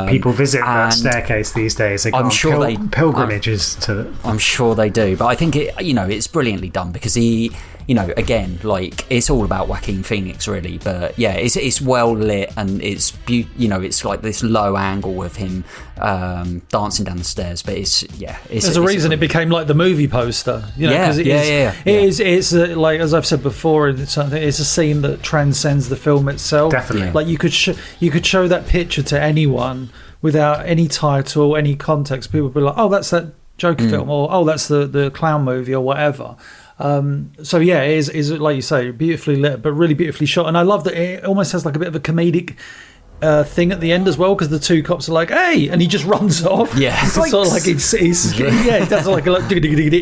people visit that staircase these days. They I'm sure they pilgrimages to. I'm sure they do, but I think it's brilliantly done because he. Again, like it's all about Joaquin Phoenix, really. But yeah, it's well lit and it's it's like this low angle of him dancing down the stairs. But there's a reason it became like the movie poster. It's like, as I've said before, it's a scene that transcends the film itself. Definitely, like you could show that picture to anyone without any title, any context. People would be like, oh, that's that Joker film, or oh, that's the clown movie, or whatever. So yeah, it is like you say, beautifully lit, but really beautifully shot. And I love that it almost has like a bit of a comedic thing at the end as well, because the two cops are like, "Hey," and he just runs off. Yeah, it's sort of like he does he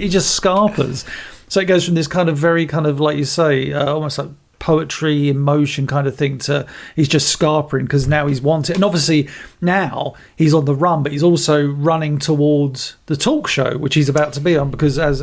just scarpers. So it goes from this kind of very kind of, like you say, almost like poetry in motion kind of thing to he's just scarpering because now he's wanted, and obviously now he's on the run, but he's also running towards the talk show which he's about to be on, because as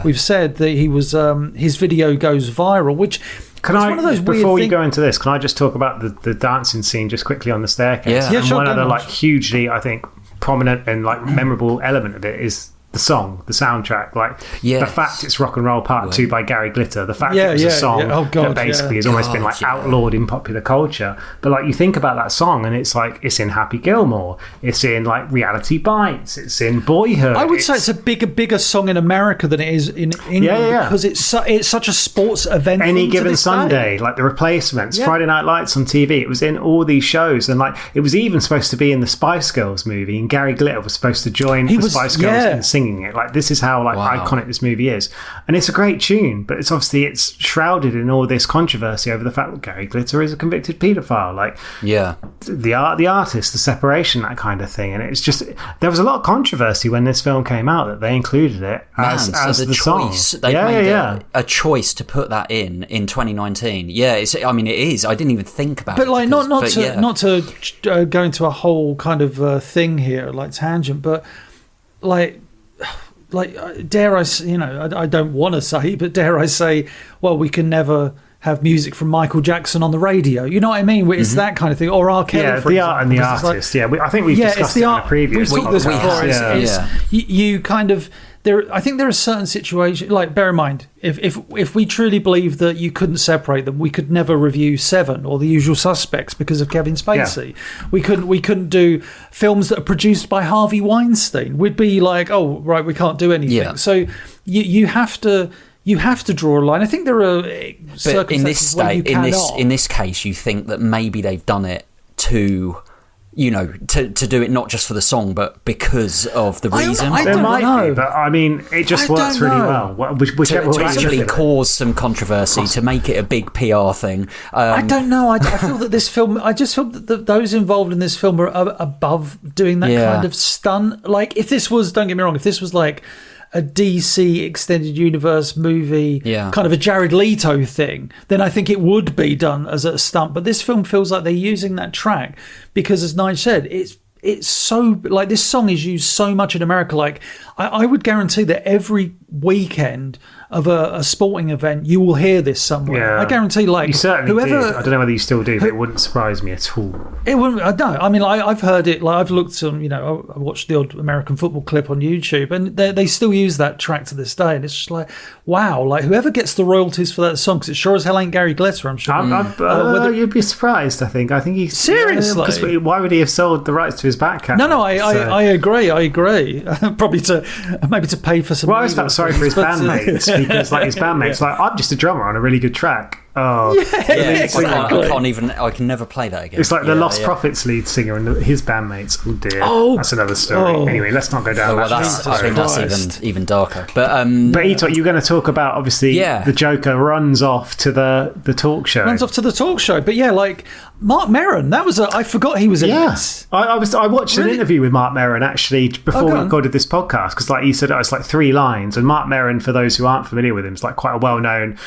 we've said that he was his video goes viral, which can I, one of those before we go into this, can I just talk about the dancing scene just quickly on the staircase? Yeah, and sure, one other like hugely, I think, prominent and like memorable element of it is the song, the soundtrack, like the fact it's Rock and Roll Part 2 by Gary Glitter, the fact it was a song that basically has almost been like outlawed in popular culture, but like you think about that song and it's like it's in Happy Gilmore, it's in like Reality Bites, it's in Boyhood. I would say it's a bigger song in America than it is in England because it's such a sports event. Any Given Sunday, like The Replacements, Friday Night Lights on TV, it was in all these shows, and like it was even supposed to be in the Spice Girls movie, and Gary Glitter was supposed to join the Spice Girls in singing it. Like this is how iconic this movie is, and it's a great tune, but it's obviously it's shrouded in all this controversy over the fact that Gary Glitter is a convicted paedophile, like the artist, the separation, that kind of thing. And it's just, there was a lot of controversy when this film came out that they included it as the choice song. they made a choice to put that in 2019. I mean it is, I didn't even think about it, but like not to go into a whole kind of thing here, like tangent, but like dare I, I don't want to say, but dare I say, well, we can never have music from Michael Jackson on the radio. You know what I mean? It's that kind of thing. Or R. Kelly, for the example, art and the artist. I think we've discussed it in a previous We've talked this before. You kind of... I think there are certain situations, like, bear in mind, if we truly believe that you couldn't separate them, we could never review Seven or The Usual Suspects because of Kevin Spacey. We couldn't do films that are produced by Harvey Weinstein. We'd be like, oh, right, we can't do anything. So you have to draw a line. I think there are circumstances where you cannot. In this case, you think that maybe they've done it to do it not just for the song, but because of the reason. I don't know. But I mean, it just works really well. Whichever to actually cause some controversy, to make it a big PR thing. I don't know. I feel that this film, I just feel that those involved in this film are above doing that kind of stunt. Like, if this was, don't get me wrong, if this was like a DC extended universe movie, kind of a Jared Leto thing, then I think it would be done as a stunt. But this film feels like they're using that track because, as Nige said, it's so, like, this song is used so much in America. Like, I would guarantee that every weekend of a sporting event you will hear this somewhere. I guarantee, like, you certainly did. I don't know whether you still do, but it wouldn't surprise me at all. It wouldn't. I mean, I've heard it. Like, I've looked on, I watched the odd American football clip on YouTube, and they still use that track to this day. And it's just like, wow, like, whoever gets the royalties for that song, because it sure as hell ain't Gary Glitter, I'm sure. You'd be surprised. I think he seriously. Why would he have sold the rights to his back catalog? No, I agree. Probably to pay for some. Well, I was felt sorry for his bandmates, because like his bandmates, like, I'm just a drummer on a really good track. Exactly. I can never play that again. It's like the Lost Prophets lead singer and his bandmates. Oh dear, that's another story. Anyway, let's not go down that path. I think that's even darker. But Eto, you're going to talk about, obviously, the Joker runs off to the talk show. But like Mark Maron, I forgot he was in this. I watched an interview with Mark Maron actually before we recorded this podcast, because like he said, it's like 3 lines, and Mark Maron, for those who aren't familiar with him, is like quite a well-known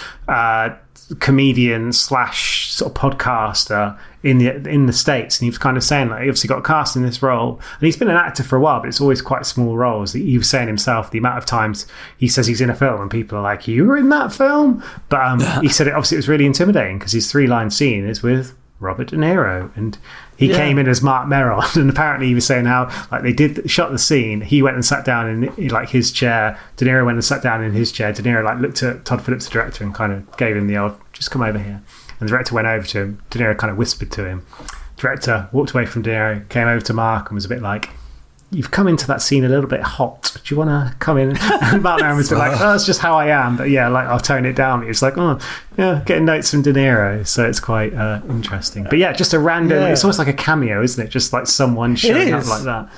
comedian / sort of podcaster in the States, and he was kind of saying, like, he obviously got cast in this role, and he's been an actor for a while, but it's always quite small roles. He was saying himself the amount of times he says he's in a film and people are like, you were in that film? But he said it was really intimidating, because his 3-line scene is with Robert De Niro, and he came in as Mark Maron, and apparently he was saying how, like, they shot the scene, he went and sat down in like his chair, De Niro went and sat down in his chair, De Niro like looked at Todd Phillips, the director, and kind of gave him the old, just come over here, and the director went over to him, De Niro kind of whispered to him, director walked away from De Niro, came over to Mark and was a bit like, you've come into that scene a little bit hot. Do you want to come in? And Mark Maron was like, that's just how I am. But yeah, like, I'll tone it down. It's like, getting notes from De Niro. So it's quite interesting. But yeah, just a random, it's almost like a cameo, isn't it? Just like someone showing up like that.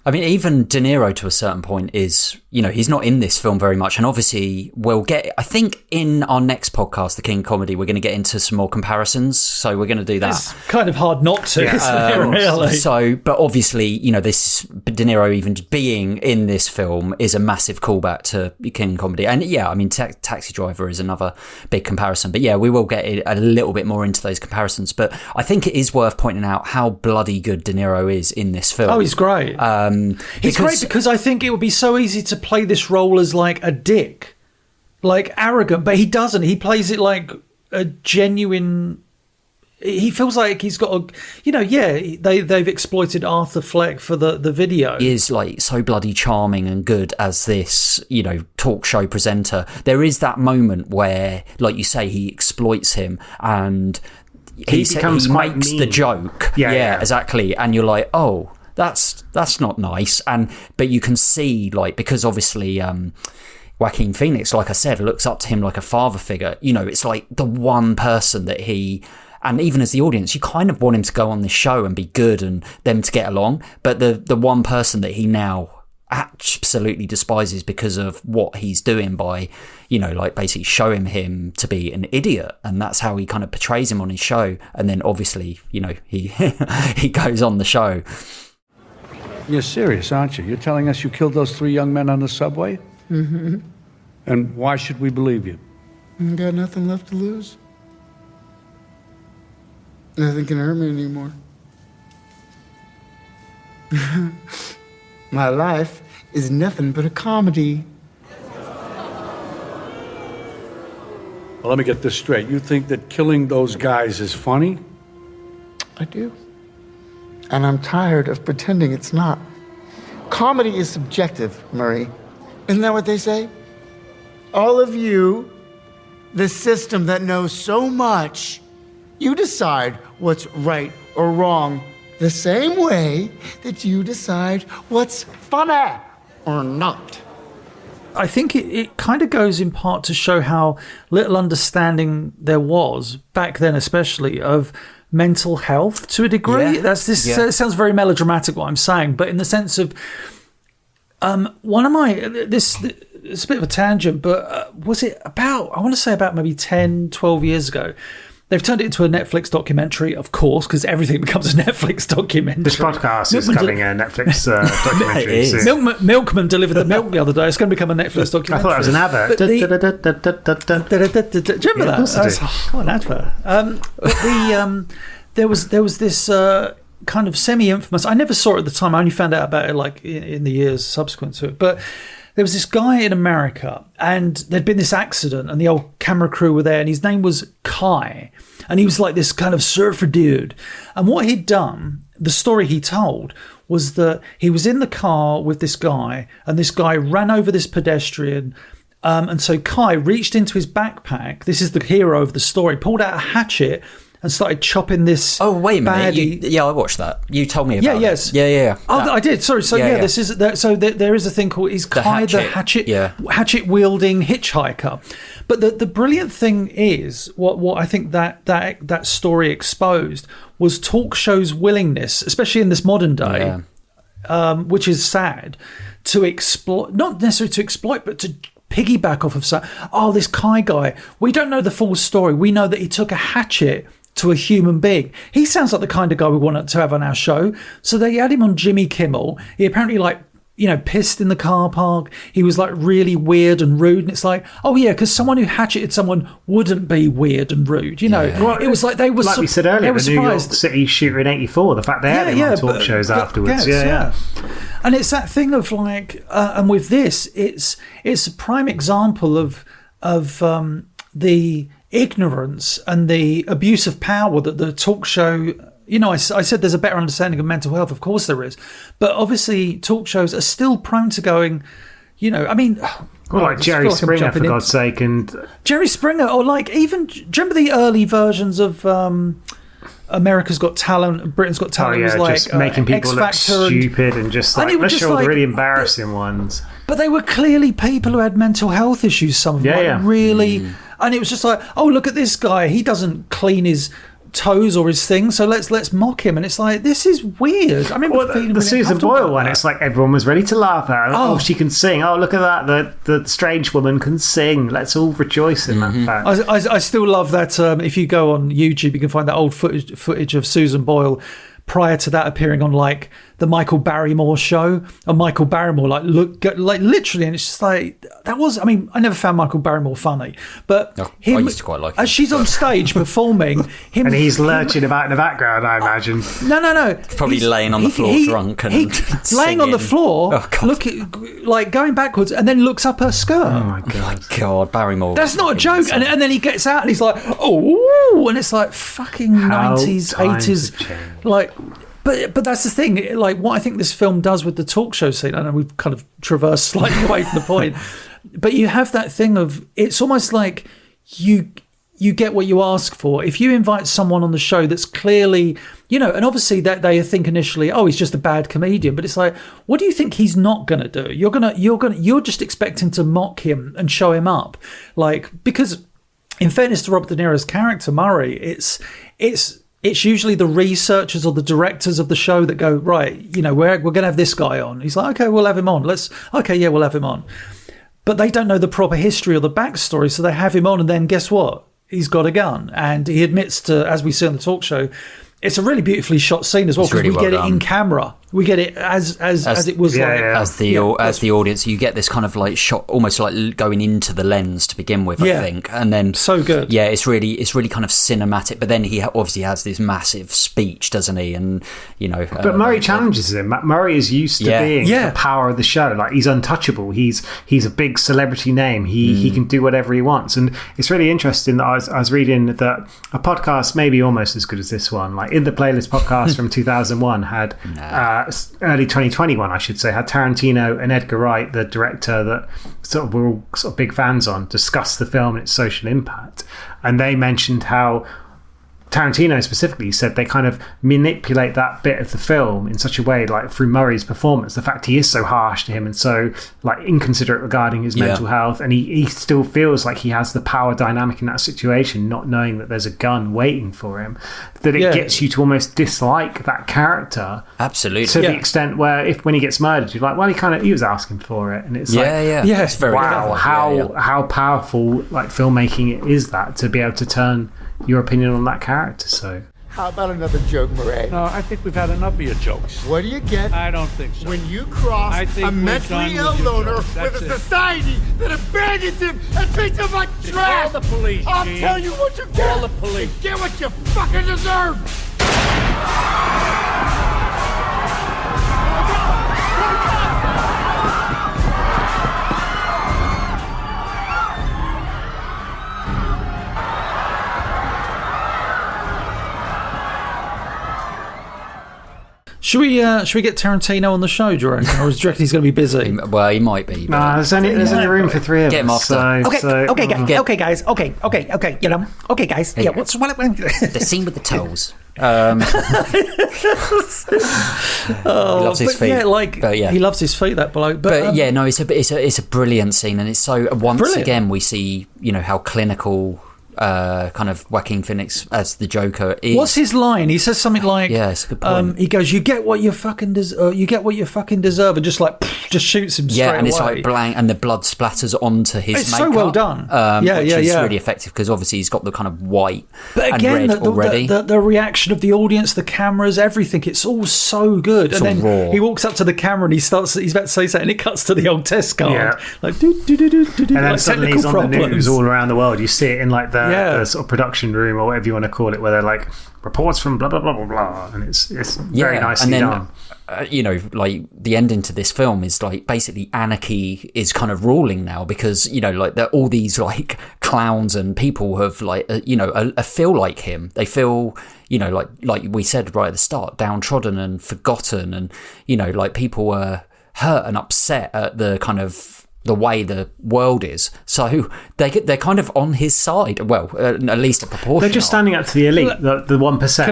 I mean, even De Niro to a certain point is, he's not in this film very much. And obviously we'll get, I think in our next podcast, The King Comedy, we're going to get into some more comparisons. So we're going to do that. It's kind of hard not to, isn't it, really? So, but obviously, this De Niro even being in this film is a massive callback to King Comedy. And yeah, I mean, Taxi Driver is another big comparison. But yeah, we will get a little bit more into those comparisons. But I think it is worth pointing out how bloody good De Niro is in this film. Oh, he's great. He's great because I think it would be so easy to play this role as like a dick, like arrogant, but he doesn't. He plays it like a genuine. He feels like he's got a, they've exploited Arthur Fleck for the video. He is like so bloody charming and good as this, talk show presenter. There is that moment where, like you say, he exploits him and he makes the joke. Yeah, exactly. And you're like, oh, that's not nice. But you can see, like, because obviously Joaquin Phoenix, like I said, looks up to him like a father figure. It's like the one person that and even as the audience, you kind of want him to go on this show and be good and them to get along. But the one person that he now absolutely despises because of what he's doing by, like basically showing him to be an idiot. And that's how he kind of portrays him on his show. And then obviously, he he goes on the show. You're serious, aren't you? You're telling us you killed those 3 young men on the subway? Mm-hmm. And why should we believe you? Got nothing left to lose. Nothing can hurt me anymore. My life is nothing but a comedy. Well, let me get this straight. You think that killing those guys is funny? I do. And I'm tired of pretending it's not. Comedy is subjective, Murray. Isn't that what they say? All of you, the system that knows so much, you decide what's right or wrong the same way that you decide what's funny or not. I think it kind of goes in part to show how little understanding there was back then, especially of mental health to a degree. It sounds very melodramatic what I'm saying, but in the sense of it's a bit of a tangent, but was it about maybe 10, 12 years ago, they've turned it into a Netflix documentary, of course, because everything becomes a Netflix documentary. This podcast is coming a Netflix documentary soon. Milkman delivered the milk the other day. It's going to become a Netflix documentary. I thought it was an advert. Do you remember that? An advert. There was this kind of semi-infamous. I never saw it at the time. I only found out about it like in the years subsequent to it. But there was this guy in America, and there'd been this accident, and the old camera crew were there, and his name was Kai, and he was like this kind of surfer dude. And what he'd done, the story he told, was that he was in the car with this guy, and this guy ran over this pedestrian. And so Kai reached into his backpack. This is the hero of the story. Pulled out a hatchet and started chopping this. Oh, wait a minute! I watched that. You told me about it. Yeah. Oh, I did. Sorry. So this is there is a thing called Kai the hatchet wielding hitchhiker. But the brilliant thing is what I think that story exposed was talk shows' willingness, especially in this modern day, which is sad, to exploit, not necessarily to exploit, but to piggyback off of this Kai guy. We don't know the full story. We know that he took a hatchet to a human being. He sounds like the kind of guy we want to have on our show. So they had him on Jimmy Kimmel. He apparently pissed in the car park. He was like really weird and rude. And it's like, oh yeah, because someone who hatcheted someone wouldn't be weird and rude. Well, it was like they were like we said earlier, the New York City shooter in '84. The fact they had him on talk shows afterwards. And it's that thing of like, and with this, it's a prime example of the ignorance and the abuse of power that the talk show. I said there's a better understanding of mental health. Of course there is. But obviously talk shows are still prone to going, like Jerry Springer, for God's sake. And Jerry Springer, or like even, do you remember the early versions of America's Got Talent, Britain's Got Talent? It was like just making people look stupid and just like, unless you're all the really embarrassing ones. But they were clearly people who had mental health issues, some of them. Really. And it was just like, oh, look at this guy. He doesn't clean his toes or his thing, so let's mock him. And it's like, this is weird. I remember feeling the really Susan uncomfortable Boyle about one. that. It's like everyone was ready to laugh at her. Oh, she can sing. Oh, look at that. The strange woman can sing. Let's all rejoice in that fact. I still love that. If you go on YouTube, you can find that old footage of Susan Boyle prior to that appearing on like the Michael Barrymore show, and Michael Barrymore like literally, and it's just like that was. I mean, I never found Michael Barrymore funny, but I used to quite like him. as she's on stage performing, him and he's lurching about in the background, I imagine. No. Probably laying on the floor drunk and laying on the floor, God. like going backwards, and then looks up her skirt. Oh my God, Barrymore. That's not a joke. And then he gets out and he's like, oh, and it's like fucking 90s, 80s, like. But that's the thing. Like, what I think this film does with the talk show scene, I know we've kind of traversed slightly away from the point, but you have that thing of, it's almost like you get what you ask for. If you invite someone on the show that's clearly, and obviously that they think initially, oh, he's just a bad comedian, but it's like, what do you think he's not going to do? You're just expecting to mock him and show him up, like, because in fairness to Robert De Niro's character Murray, it's usually the researchers or the directors of the show that go, right, we're going to have this guy on. He's like, okay, we'll have him on. We'll have him on. But they don't know the proper history or the backstory, so they have him on, and then guess what? He's got a gun. And he admits to, as we see on the talk show, it's a really beautifully shot scene as well, because we get it in camera. We get it as it was as the audience. You get this kind of like shot, almost like going into the lens to begin with. I think, and then so good. Yeah, it's really kind of cinematic. But then he obviously has this massive speech, doesn't he? And but Murray challenges him. Murray is used to being the power of the show. Like, he's untouchable. He's a big celebrity name. He can do whatever he wants. And it's really interesting that I was reading that a podcast maybe almost as good as this one, like In the Playlist podcast from 2001 had. Early 2021, I should say, had Tarantino and Edgar Wright, the director that we're all sort of big fans on, discuss the film and its social impact. And they mentioned how Tarantino specifically said they kind of manipulate that bit of the film in such a way, like through Murray's performance, the fact he is so harsh to him and so like inconsiderate regarding his mental health, and he still feels like he has the power dynamic in that situation, not knowing that there's a gun waiting for him, that it gets you to almost dislike that character. Absolutely. To the extent where when he gets murdered, you're like, well, he was asking for it. And it's it's very wow, how powerful like filmmaking it is, that to be able to turn your opinion on that character. So how about another joke, Murray? No, I think we've had enough of your jokes. What do you get? I don't think so. When you cross a mentally ill loner with a society that abandons him and treats him like trash. Call the police, I'll tell you what you get. Call the police. You get what you fucking deserve. Should we get Tarantino on the show, do you reckon? Or do you reckon he's going to be busy? Well, he might be. No, there's only room for three of us. Get him off. Okay, guys. Okay, guys. Yeah, what's the scene with the toes? He loves his feet. He loves his feet, that bloke. It's a brilliant scene, and it's so again we see how clinical kind of Joaquin Phoenix as the Joker is. What's his line? He says something like, it's a good point. He goes, "You get what you fucking deserve. You get what you fucking deserve," and just shoots him straight away. And it's like blank, and the blood splatters onto his makeup. So well done. Which is really effective, because obviously he's got the kind of white and red already. The reaction of the audience, the cameras, everything, it's all so good. It's and then raw. He walks up to the camera and he's about to say something, and it cuts to the old test card. Yeah. Like do do do do do. And then like suddenly he's on the news all around the world. You see it in like the sort of production room or whatever you want to call it, where they're like reports from blah blah blah blah blah, and it's very nicely done. Like the ending to this film is like basically anarchy is kind of ruling now, because like all these like clowns and people have like feel like him. They feel like we said right at the start, downtrodden and forgotten, and like people are hurt and upset at the kind of the way the world is. So they're kind of on his side. Well, at least a proportion. They're just standing up to the elite, the 1%.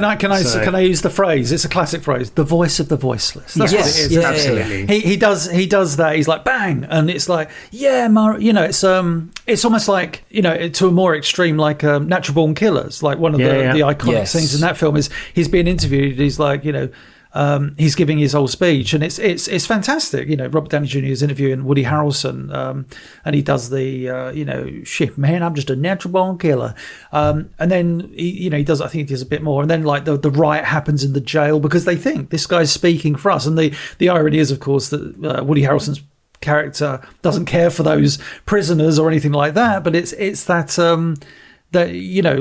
Can I use the phrase? It's a classic phrase. The voice of the voiceless. That's what it is. Yeah, absolutely. He does that. He's like bang, and it's like it's almost like to a more extreme, like Natural Born Killers. Like one of the iconic scenes in that film is he's being interviewed. He's like he's giving his whole speech, and it's fantastic. Robert Downey Jr. is interviewing Woody Harrelson, and he does the shit, man, I'm just a natural born killer. And then he does. I think he does a bit more, and then like the riot happens in the jail because they think this guy's speaking for us. And the irony is, of course, that Woody Harrelson's character doesn't care for those prisoners or anything like that. But it's that. That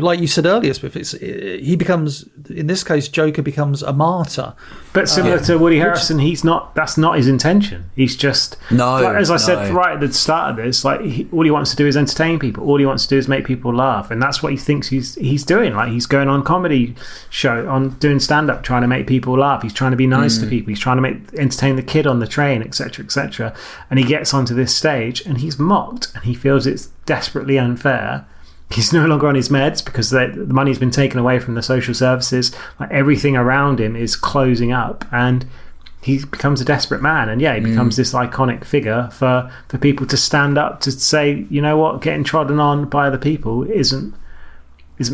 like you said earlier, Spiff, he becomes, in this case, Joker becomes a martyr. But similar to Woody Harrelson, that's not his intention. He's just as I said right at the start of this, like all he wants to do is entertain people. All he wants to do is make people laugh, and that's what he thinks he's doing. Like he's going on comedy show, on doing stand up, trying to make people laugh. He's trying to be nice to people. He's trying to entertain the kid on the train, etc., etc. And he gets onto this stage, and he's mocked, and he feels it's desperately unfair. He's no longer on his meds because the money's been taken away from the social services. Like everything around him is closing up, and he becomes a desperate man. And he becomes this iconic figure for people to stand up to say, you know what, getting trodden on by other people isn't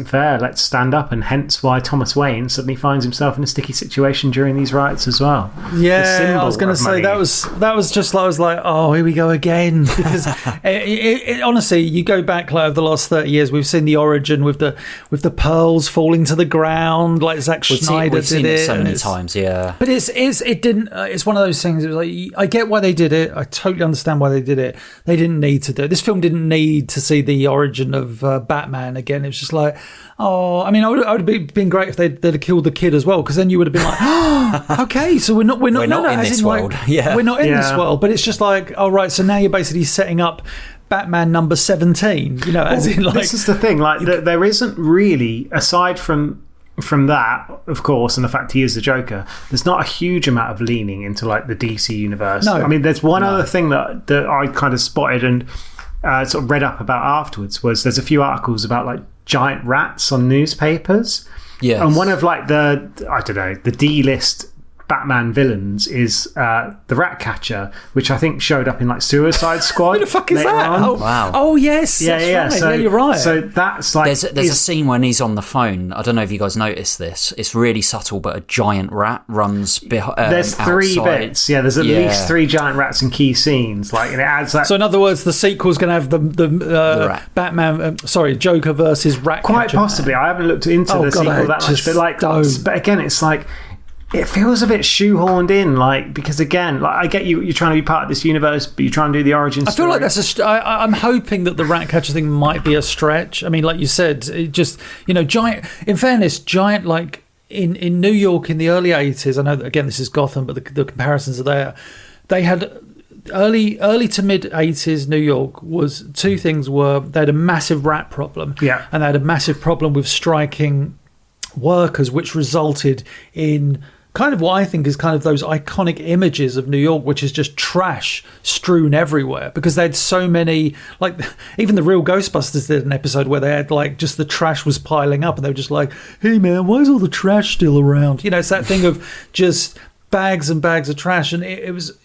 fair. Let's stand up. And hence why Thomas Wayne suddenly finds himself in a sticky situation during these riots as well. Yeah, I was going to say that was just like, I was like, oh, here we go again. Because it, honestly, you go back like over the last 30 years, we've seen the origin with the pearls falling to the ground, like Zack Snyder we've seen did it so many times, yeah. But it didn't. It's one of those things. It was like, I get why they did it. I totally understand why they did it. They didn't need to do it. This film didn't need to see the origin of Batman again. It was just like, oh, I mean, I would have been great if they'd have killed the kid as well, because then you would have been like, oh, okay, so we're not in this world. We're not in this world. But it's just like, oh right, so now you're basically setting up Batman number 17. As in like, this is the thing. Like there isn't really, aside from that, of course, and the fact he is the Joker, there's not a huge amount of leaning into like the DC universe. No, I mean, there's one other thing that I kind of spotted and sort of read up about afterwards was there's a few articles about like giant rats on newspapers. Yeah, and one of like the D-list Batman villains is the Ratcatcher, which I think showed up in like Suicide Squad. Who the fuck is that? On. Oh wow! Oh yes, yeah. Right. So, you're right. So that's like there's a scene when he's on the phone. I don't know if you guys noticed this. It's really subtle, but a giant rat runs behind. There's three bits. Yeah, there's at least 3 giant rats in key scenes. Like, and it adds that. So in other words, the sequel's going to have the Batman. Joker versus Ratcatcher. Quite possibly. I haven't looked into the sequel that much, but like, but again, it's like. It feels a bit shoehorned in, like, because again, like I get you're trying to be part of this universe, but you're trying to do the origin story. I feel like that's I'm hoping that the Ratcatcher thing might be a stretch. I mean, like you said, it just giant. In fairness, giant like in New York in the early 80s. I know that again this is Gotham, but the comparisons are there. They had early to mid 80s New York was two things. They had a massive rat problem, and they had a massive problem with striking workers, which resulted in kind of what I think is kind of those iconic images of New York, which is just trash strewn everywhere, because they had so many, like even the real Ghostbusters did an episode where they had like just the trash was piling up and they were just like, hey man, why is all the trash still around? It's that thing of just bags and bags of trash. And it was,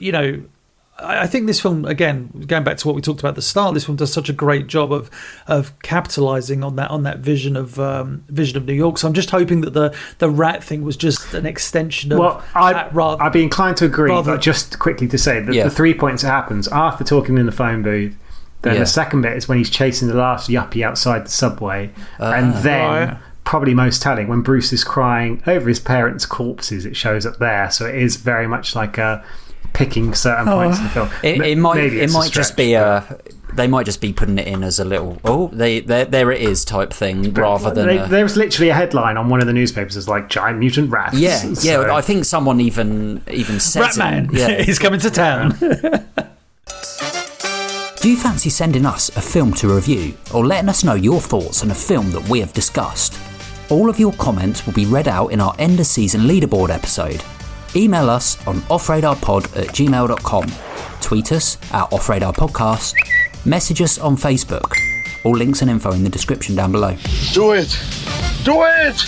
I think this film, again, going back to what we talked about at the start, this film does such a great job of capitalizing on that vision of New York. So I'm just hoping that the rat thing was just an extension of I'd be inclined to agree, but just quickly to say that the 3 points it happens, Arthur talking in the phone booth, then the second bit is when he's chasing the last yuppie outside the subway, and then probably most telling, when Bruce is crying over his parents' corpses, it shows up there. So it is very much like picking certain points in the film. It might just be they might just be putting it in as a little there it is type thing, rather than there's literally a headline on one of the newspapers as like giant mutant rats. I think someone even says Ratman he's coming to town. Do you fancy sending us a film to review, or letting us know your thoughts on a film that we have discussed? All of your comments will be read out in our end of season leaderboard episode. Email us on offradarpod@gmail.com tweet us at Off Radar Podcast, message us on Facebook. All links and info in the description down below. Do it! Do it!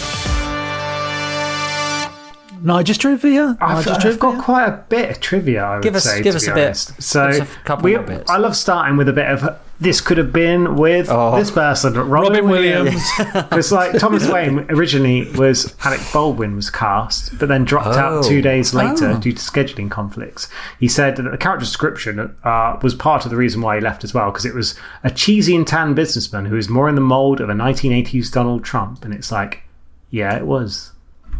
Nige's trivia? I've got quite a bit of trivia, I would say. Give us a bit. So, give us a couple more bits. I love starting with a bit of this could have been with this person, Robin Williams. Because like Thomas Wayne originally was Alec Baldwin was cast, but then dropped out 2 days later due to scheduling conflicts. He said that the character description was part of the reason why he left as well, because it was a cheesy and tan businessman who was more in the mold of a 1980s Donald Trump. And it's like, yeah, it was.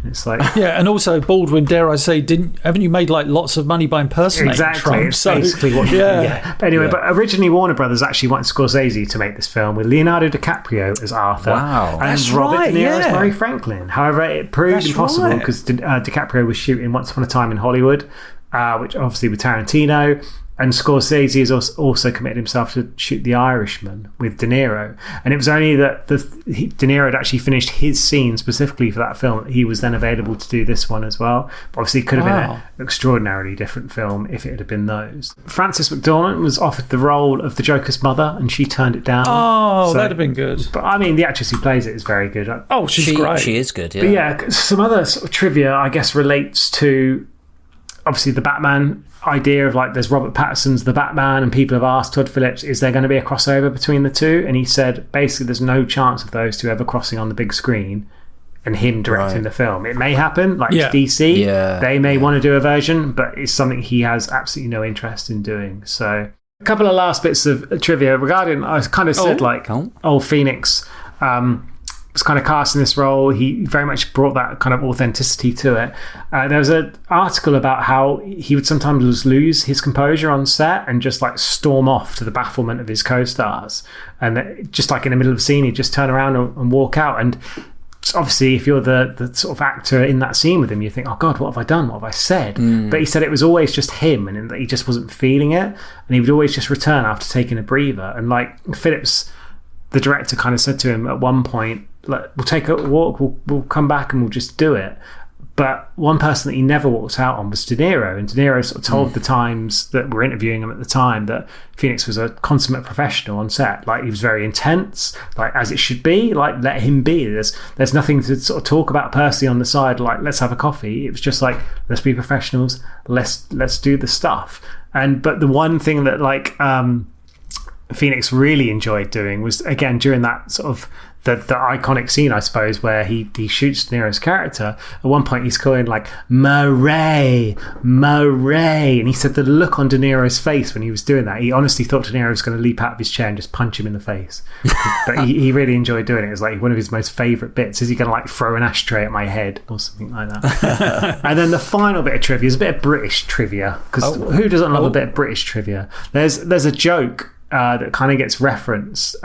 It's like and also Baldwin, dare I say, haven't you made like lots of money by impersonating Trump? It's basically what But anyway, but originally Warner Brothers actually wanted Scorsese to make this film with Leonardo DiCaprio as Arthur and Robert De Niro as Murray Franklin. However, it proved impossible because DiCaprio was shooting Once Upon a Time in Hollywood, which obviously with Tarantino. And Scorsese has also committed himself to shoot The Irishman with De Niro. And it was only that De Niro had actually finished his scene specifically for that film. He was then available to do this one as well. But obviously, it could have been an extraordinarily different film if it had been those. Frances McDormand was offered the role of the Joker's mother, and she turned it down. Oh, that'd have been good. But I mean, the actress who plays it is very good. Oh, she's great. She is good, yeah. But yeah, some other sort of trivia, I guess, relates to obviously the Batman idea of like there's Robert Pattinson's The Batman, and people have asked Todd Phillips, is there going to be a crossover between the two? And he said basically there's no chance of those two ever crossing on the big screen and him directing the film. It may happen, like it's DC. They may want to do a version, but it's something he has absolutely no interest in doing. So a couple of last bits of trivia regarding, I kind of said Phoenix was kind of cast in this role. He very much brought that kind of authenticity to it. There was an article about how he would sometimes lose his composure on set and just like storm off to the bafflement of his co-stars. And just like in the middle of a scene, he'd just turn around and walk out. And obviously, if you're the sort of actor in that scene with him, you think, oh God, what have I done? What have I said? But he said it was always just him and that he just wasn't feeling it. And he would always just return after taking a breather. And like Phillips, the director, kind of said to him at one point, like, we'll take a walk, we'll come back and we'll just do it. But one person that he never walked out on was De Niro. And De Niro sort of told the Times that were interviewing him at the time that Phoenix was a consummate professional on set. Like, he was very intense, like as it should be. Like, let him be. There's nothing to sort of talk about personally on the side. Like, let's have a coffee. It was just like, let's be professionals. Let's do the stuff. But the one thing that like Phoenix really enjoyed doing was, again, during that sort of the iconic scene, I suppose, where he shoots De Niro's character. At one point, he's calling like Murray, and he said the look on De Niro's face when he was doing that, he honestly thought De Niro was going to leap out of his chair and just punch him in the face. But he really enjoyed doing it. It was like one of his most favourite bits. Is he going to like throw an ashtray at my head or something like that? And then the final bit of trivia is a bit of British trivia, because who doesn't love a bit of British trivia? There's a joke that kind of gets referenced.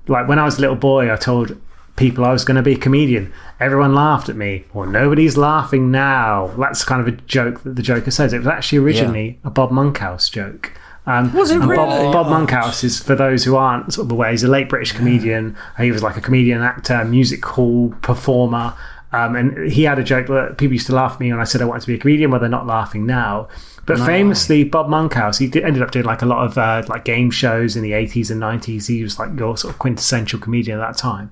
Like when I was a little boy, I told people I was going to be a comedian. Everyone laughed at me. Well, nobody's laughing now. That's kind of a joke that the Joker says. It was actually originally a Bob Monkhouse joke. Was it really? Bob Monkhouse is, for those who aren't sort of aware, he's a late British comedian. He was like a comedian, actor, music hall performer. And he had a joke that people used to laugh at me when I said I wanted to be a comedian. Well, they're not laughing now. But famously, Bob Monkhouse, he ended up doing like a lot of like game shows in the 80s and 90s. He was like your sort of quintessential comedian at that time.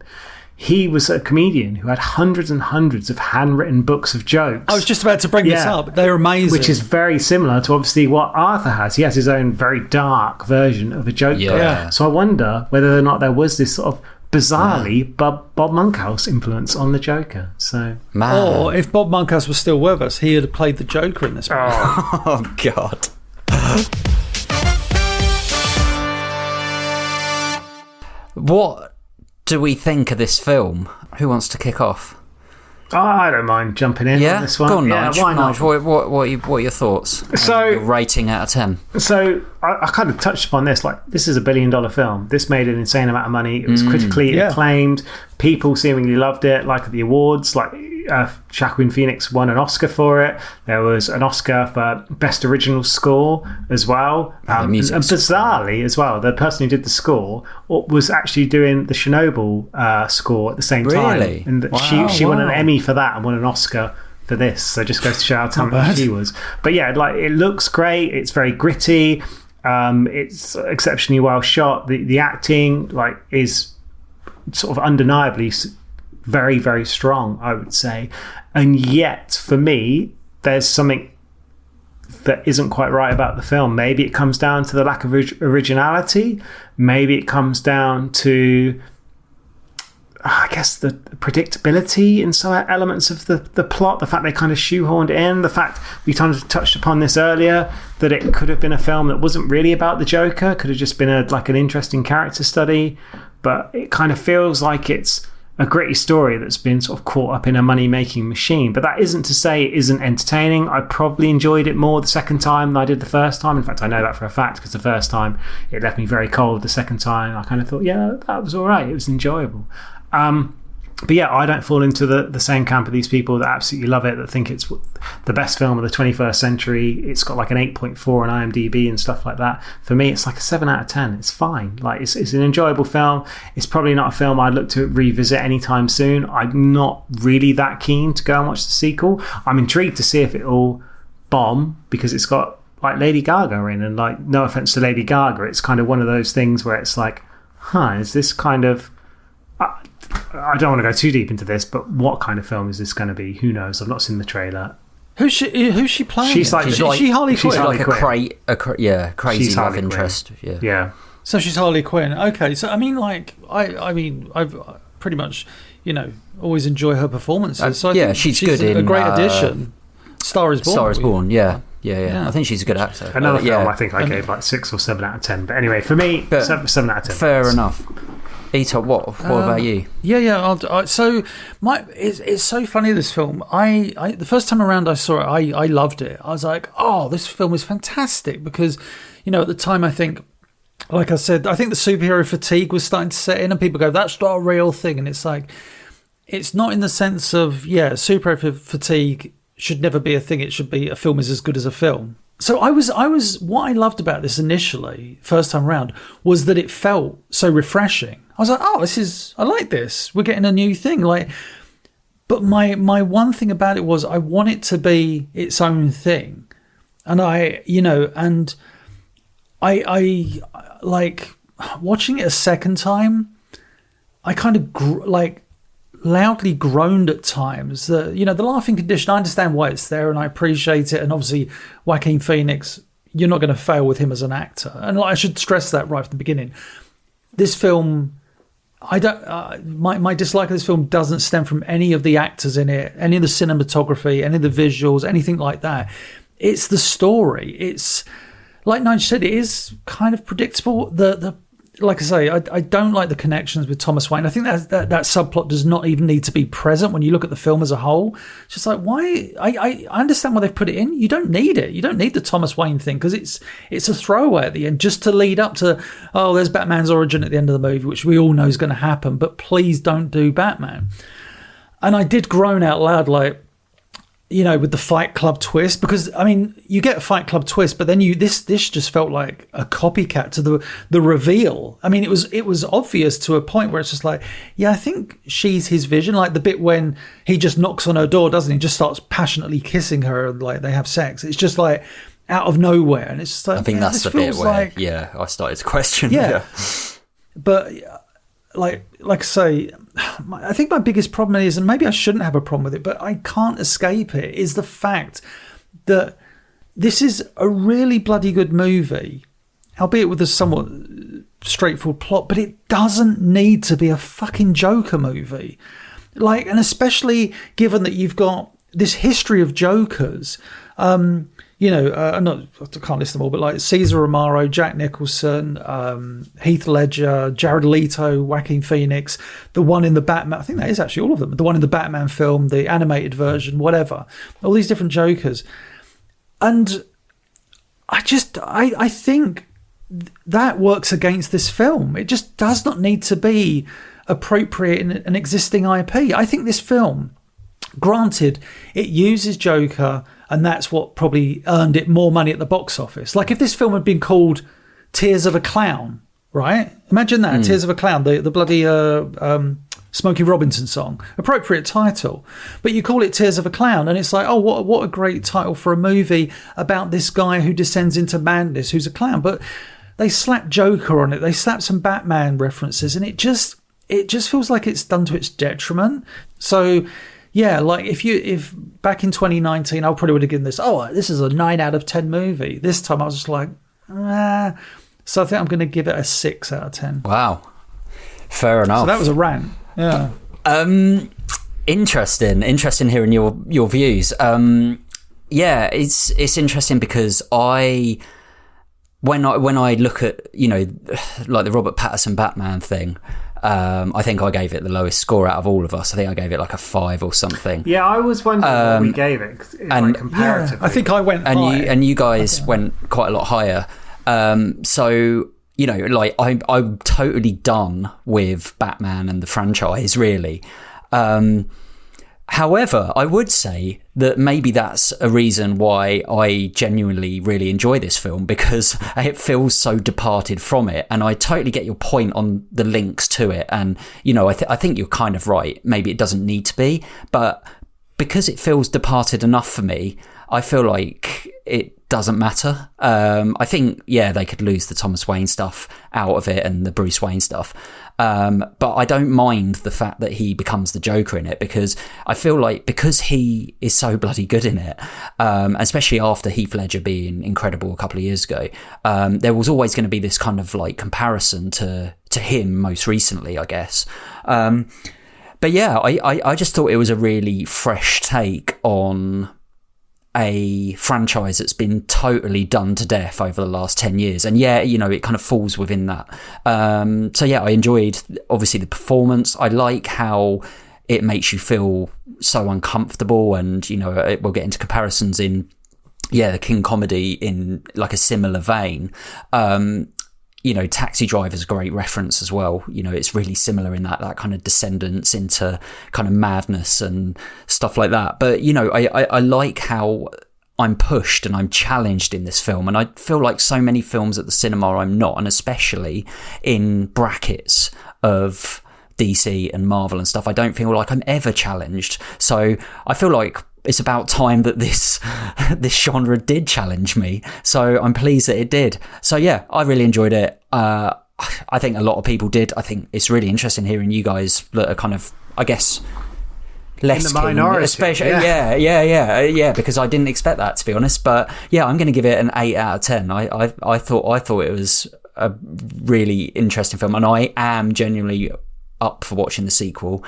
He was a comedian who had hundreds and hundreds of handwritten books of jokes. I was just about to bring this up. They're amazing. Which is very similar to obviously what Arthur has. He has his own very dark version of a joke book. So I wonder whether or not there was this sort of bizarrely Bob Monkhouse influence on the Joker. So, or if Bob Monkhouse was still with us, he had played the Joker in this movie. Oh God. What do we think of this film? Who wants to kick off? I don't mind jumping in on this one. Go on, Nige. Why not? What are your thoughts? So, your rating out of 10. So I kind of touched upon this. Like, this is $1 billion film. This made an insane amount of money. It was critically acclaimed. People seemingly loved it. Like at the awards, like Joaquin Phoenix won an Oscar for it. There was an Oscar for Best Original Score as well. And bizarrely as well, the person who did the score was actually doing the Chernobyl score at the same time. Really? And she won an Emmy for that and won an Oscar for this. So just goes to show how talented she was. But yeah, like it looks great. It's very gritty. It's exceptionally well shot. The acting like is sort of undeniably very, very strong, I would say. And yet, for me, there's something that isn't quite right about the film. Maybe it comes down to the lack of originality. Maybe it comes down to, I guess, the predictability in some elements of the plot, the fact they kind of shoehorned in, the fact we kind of touched upon this earlier, that it could have been a film that wasn't really about the Joker, could have just been like an interesting character study, but it kind of feels like it's a gritty story that's been sort of caught up in a money-making machine. But that isn't to say it isn't entertaining. I probably enjoyed it more the second time than I did the first time. In fact, I know that for a fact, because the first time it left me very cold. The second time I kind of thought, yeah, that was all right. It was enjoyable. But yeah, I don't fall into the same camp of these people that absolutely love it, that think it's the best film of the 21st century. It's got like an 8.4 on IMDb and stuff like that. For me, it's like a 7 out of 10. It's fine. Like it's an enjoyable film. It's probably not a film I'd look to revisit anytime soon. I'm not really that keen to go and watch the sequel. I'm intrigued to see if it'll bomb, because it's got like Lady Gaga in, and like, no offense to Lady Gaga, it's kind of one of those things where it's like, is this kind of... I don't want to go too deep into this, but what kind of film is this going to be? Who knows? I've not seen the trailer. Who's she playing? She's like Harley Quinn. She's like a crazy she's love Harley interest. Quinn. Yeah. So she's Harley Quinn. Okay, so I mean, like, I've pretty much, always enjoy her performances. So I think she's good a in great addition. Star is Born. Star is Born. Yeah. I think she's a good actor. Another film I think I gave like 6 or 7 out of 10. But anyway, for me, 7 out of 10. Fair enough. Ito, what about you? Yeah. So it's so funny, this film. I the first time around I saw it, I loved it. I was like, oh, this film is fantastic, because at the time, I think, like I said, I think the superhero fatigue was starting to set in, and people go, that's not a real thing. And it's like, it's not in the sense of, superhero fatigue should never be a thing. It should be, a film is as good as a film. So I was what I loved about this initially, first time around, was that it felt so refreshing. I was like, oh, I like this. We're getting a new thing. But my one thing about it was I want it to be its own thing. And I like watching it a second time, I kind of loudly groaned at times. The laughing condition, I understand why it's there and I appreciate it. And obviously Joaquin Phoenix, you're not going to fail with him as an actor. And I should stress that right from the beginning. This film, I don't. My dislike of this film doesn't stem from any of the actors in it, any of the cinematography, any of the visuals, anything like that. It's the story. It's like Nige said, it is kind of predictable. The like I say, I don't like the connections with Thomas Wayne. I think that subplot does not even need to be present when you look at the film as a whole. It's just like, why? I understand why they've put it in. You don't need it. You don't need the Thomas Wayne thing, because it's a throwaway at the end, just to lead up to, oh, there's Batman's origin at the end of the movie, which we all know is going to happen, but please don't do Batman. And I did groan out loud, like, with the Fight Club twist, because I mean, you get a Fight Club twist, but then this just felt like a copycat to the reveal. I mean, it was obvious to a point where it's just like, yeah, I think she's his vision. Like the bit when he just knocks on her door, doesn't he? Just starts passionately kissing her, and like they have sex. It's just like out of nowhere, and it's just like, I think that's the bit where I started to question. Yeah. But like I say, I think my biggest problem is, and maybe I shouldn't have a problem with it, but I can't escape it, is the fact that this is a really bloody good movie, albeit with a somewhat straightforward plot, but it doesn't need to be a fucking Joker movie. Like, and especially given that you've got this history of Jokers, I can't list them all, but like Cesar Romero, Jack Nicholson, Heath Ledger, Jared Leto, Joaquin Phoenix, the one in the Batman, I think that is actually all of them, the one in the Batman film, the animated version, whatever, all these different Jokers. And I think that works against this film. It just does not need to be appropriate in an existing IP. I think this film, granted, it uses Joker, and that's what probably earned it more money at the box office. Like if this film had been called Tears of a Clown, right? Imagine that, Tears of a Clown, the bloody Smokey Robinson song. Appropriate title. But you call it Tears of a Clown, and it's like, oh, what a great title for a movie about this guy who descends into madness, who's a clown. But they slap Joker on it. They slap some Batman references, and it just feels like it's done to its detriment. So, yeah, like if back in 2019, I probably would have given this is a 9 out of 10 movie. This time I was just like, So I think I'm going to give it a 6 out of 10. Wow. Fair enough. So that was a rant. Yeah. Interesting hearing your views. Yeah, it's interesting because when I look at, like the Robert Pattinson Batman thing, I think I gave it the lowest score out of all of us. I think I gave it like a 5 or something. Yeah, I was wondering what we gave it, like comparatively. Yeah, I think I went high. And you guys went quite a lot higher. So, like I'm totally done with Batman and the franchise, really. However, I would say that maybe that's a reason why I genuinely really enjoy this film, because it feels so departed from it. And I totally get your point on the links to it. And, I think you're kind of right. Maybe it doesn't need to be, but because it feels departed enough for me, I feel like it doesn't matter. I think, they could lose the Thomas Wayne stuff out of it and the Bruce Wayne stuff. But I don't mind the fact that he becomes the Joker in it, because I feel like because he is so bloody good in it, especially after Heath Ledger being incredible a couple of years ago, there was always going to be this kind of like comparison to him most recently, I guess. But yeah, I just thought it was a really fresh take on a franchise that's been totally done to death over the last 10 years. And it kind of falls within that. So yeah, I enjoyed obviously the performance. I like how it makes you feel so uncomfortable, and, we'll get into comparisons in, the King comedy in like a similar vein. Taxi Driver's a great reference as well. It's really similar in that kind of descendants into kind of madness and stuff like that. But, I like how I'm pushed and I'm challenged in this film. And I feel like so many films at the cinema I'm not, and especially in brackets of DC and Marvel and stuff, I don't feel like I'm ever challenged. So I feel like it's about time that this genre did challenge me. So I'm pleased that it did. So yeah, I really enjoyed it. I think a lot of people did. I think it's really interesting hearing you guys that are kind of, I guess, less in the minority, especially yeah, because I didn't expect that, to be honest. But yeah, I'm going to give it an 8 out of 10. I thought it was a really interesting film, and I am genuinely up for watching the sequel.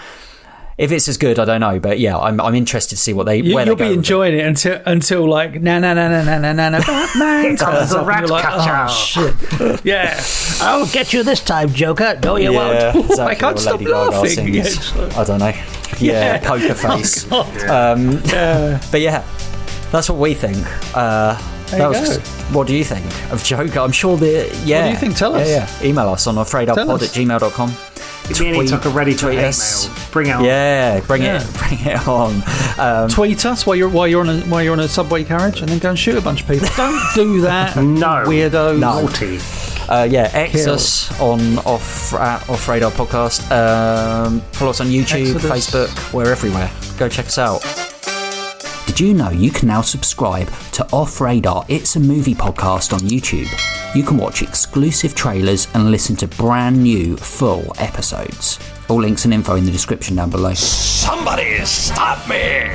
If it's as good, I don't know, but yeah, I'm interested to see what you'll be enjoying it until like Batman comes the rat catcher. Oh shit! Yeah, I'll get you this time, Joker. No, you won't. Exactly. I can't stop laughing. I don't know. Yeah, poker face. But yeah, that's what we think. What do you think of Joker? I'm sure What do you think? Tell us. Yeah. Email us on afraidoutpod@gmail.com. If you talk a ready to hate mail, bring it on. Yeah, bring it on. Tweet us while you're on a subway carriage, and then go and shoot a bunch of people. Don't do that. No, weirdos. Naughty. X us on Off Radar Podcast. Follow us on YouTube, Facebook. We're everywhere. Go check us out. Did you know you can now subscribe to Off Radar It's a Movie podcast on YouTube? You can watch exclusive trailers and listen to brand new full episodes. All links and info in the description down below. Somebody stop me!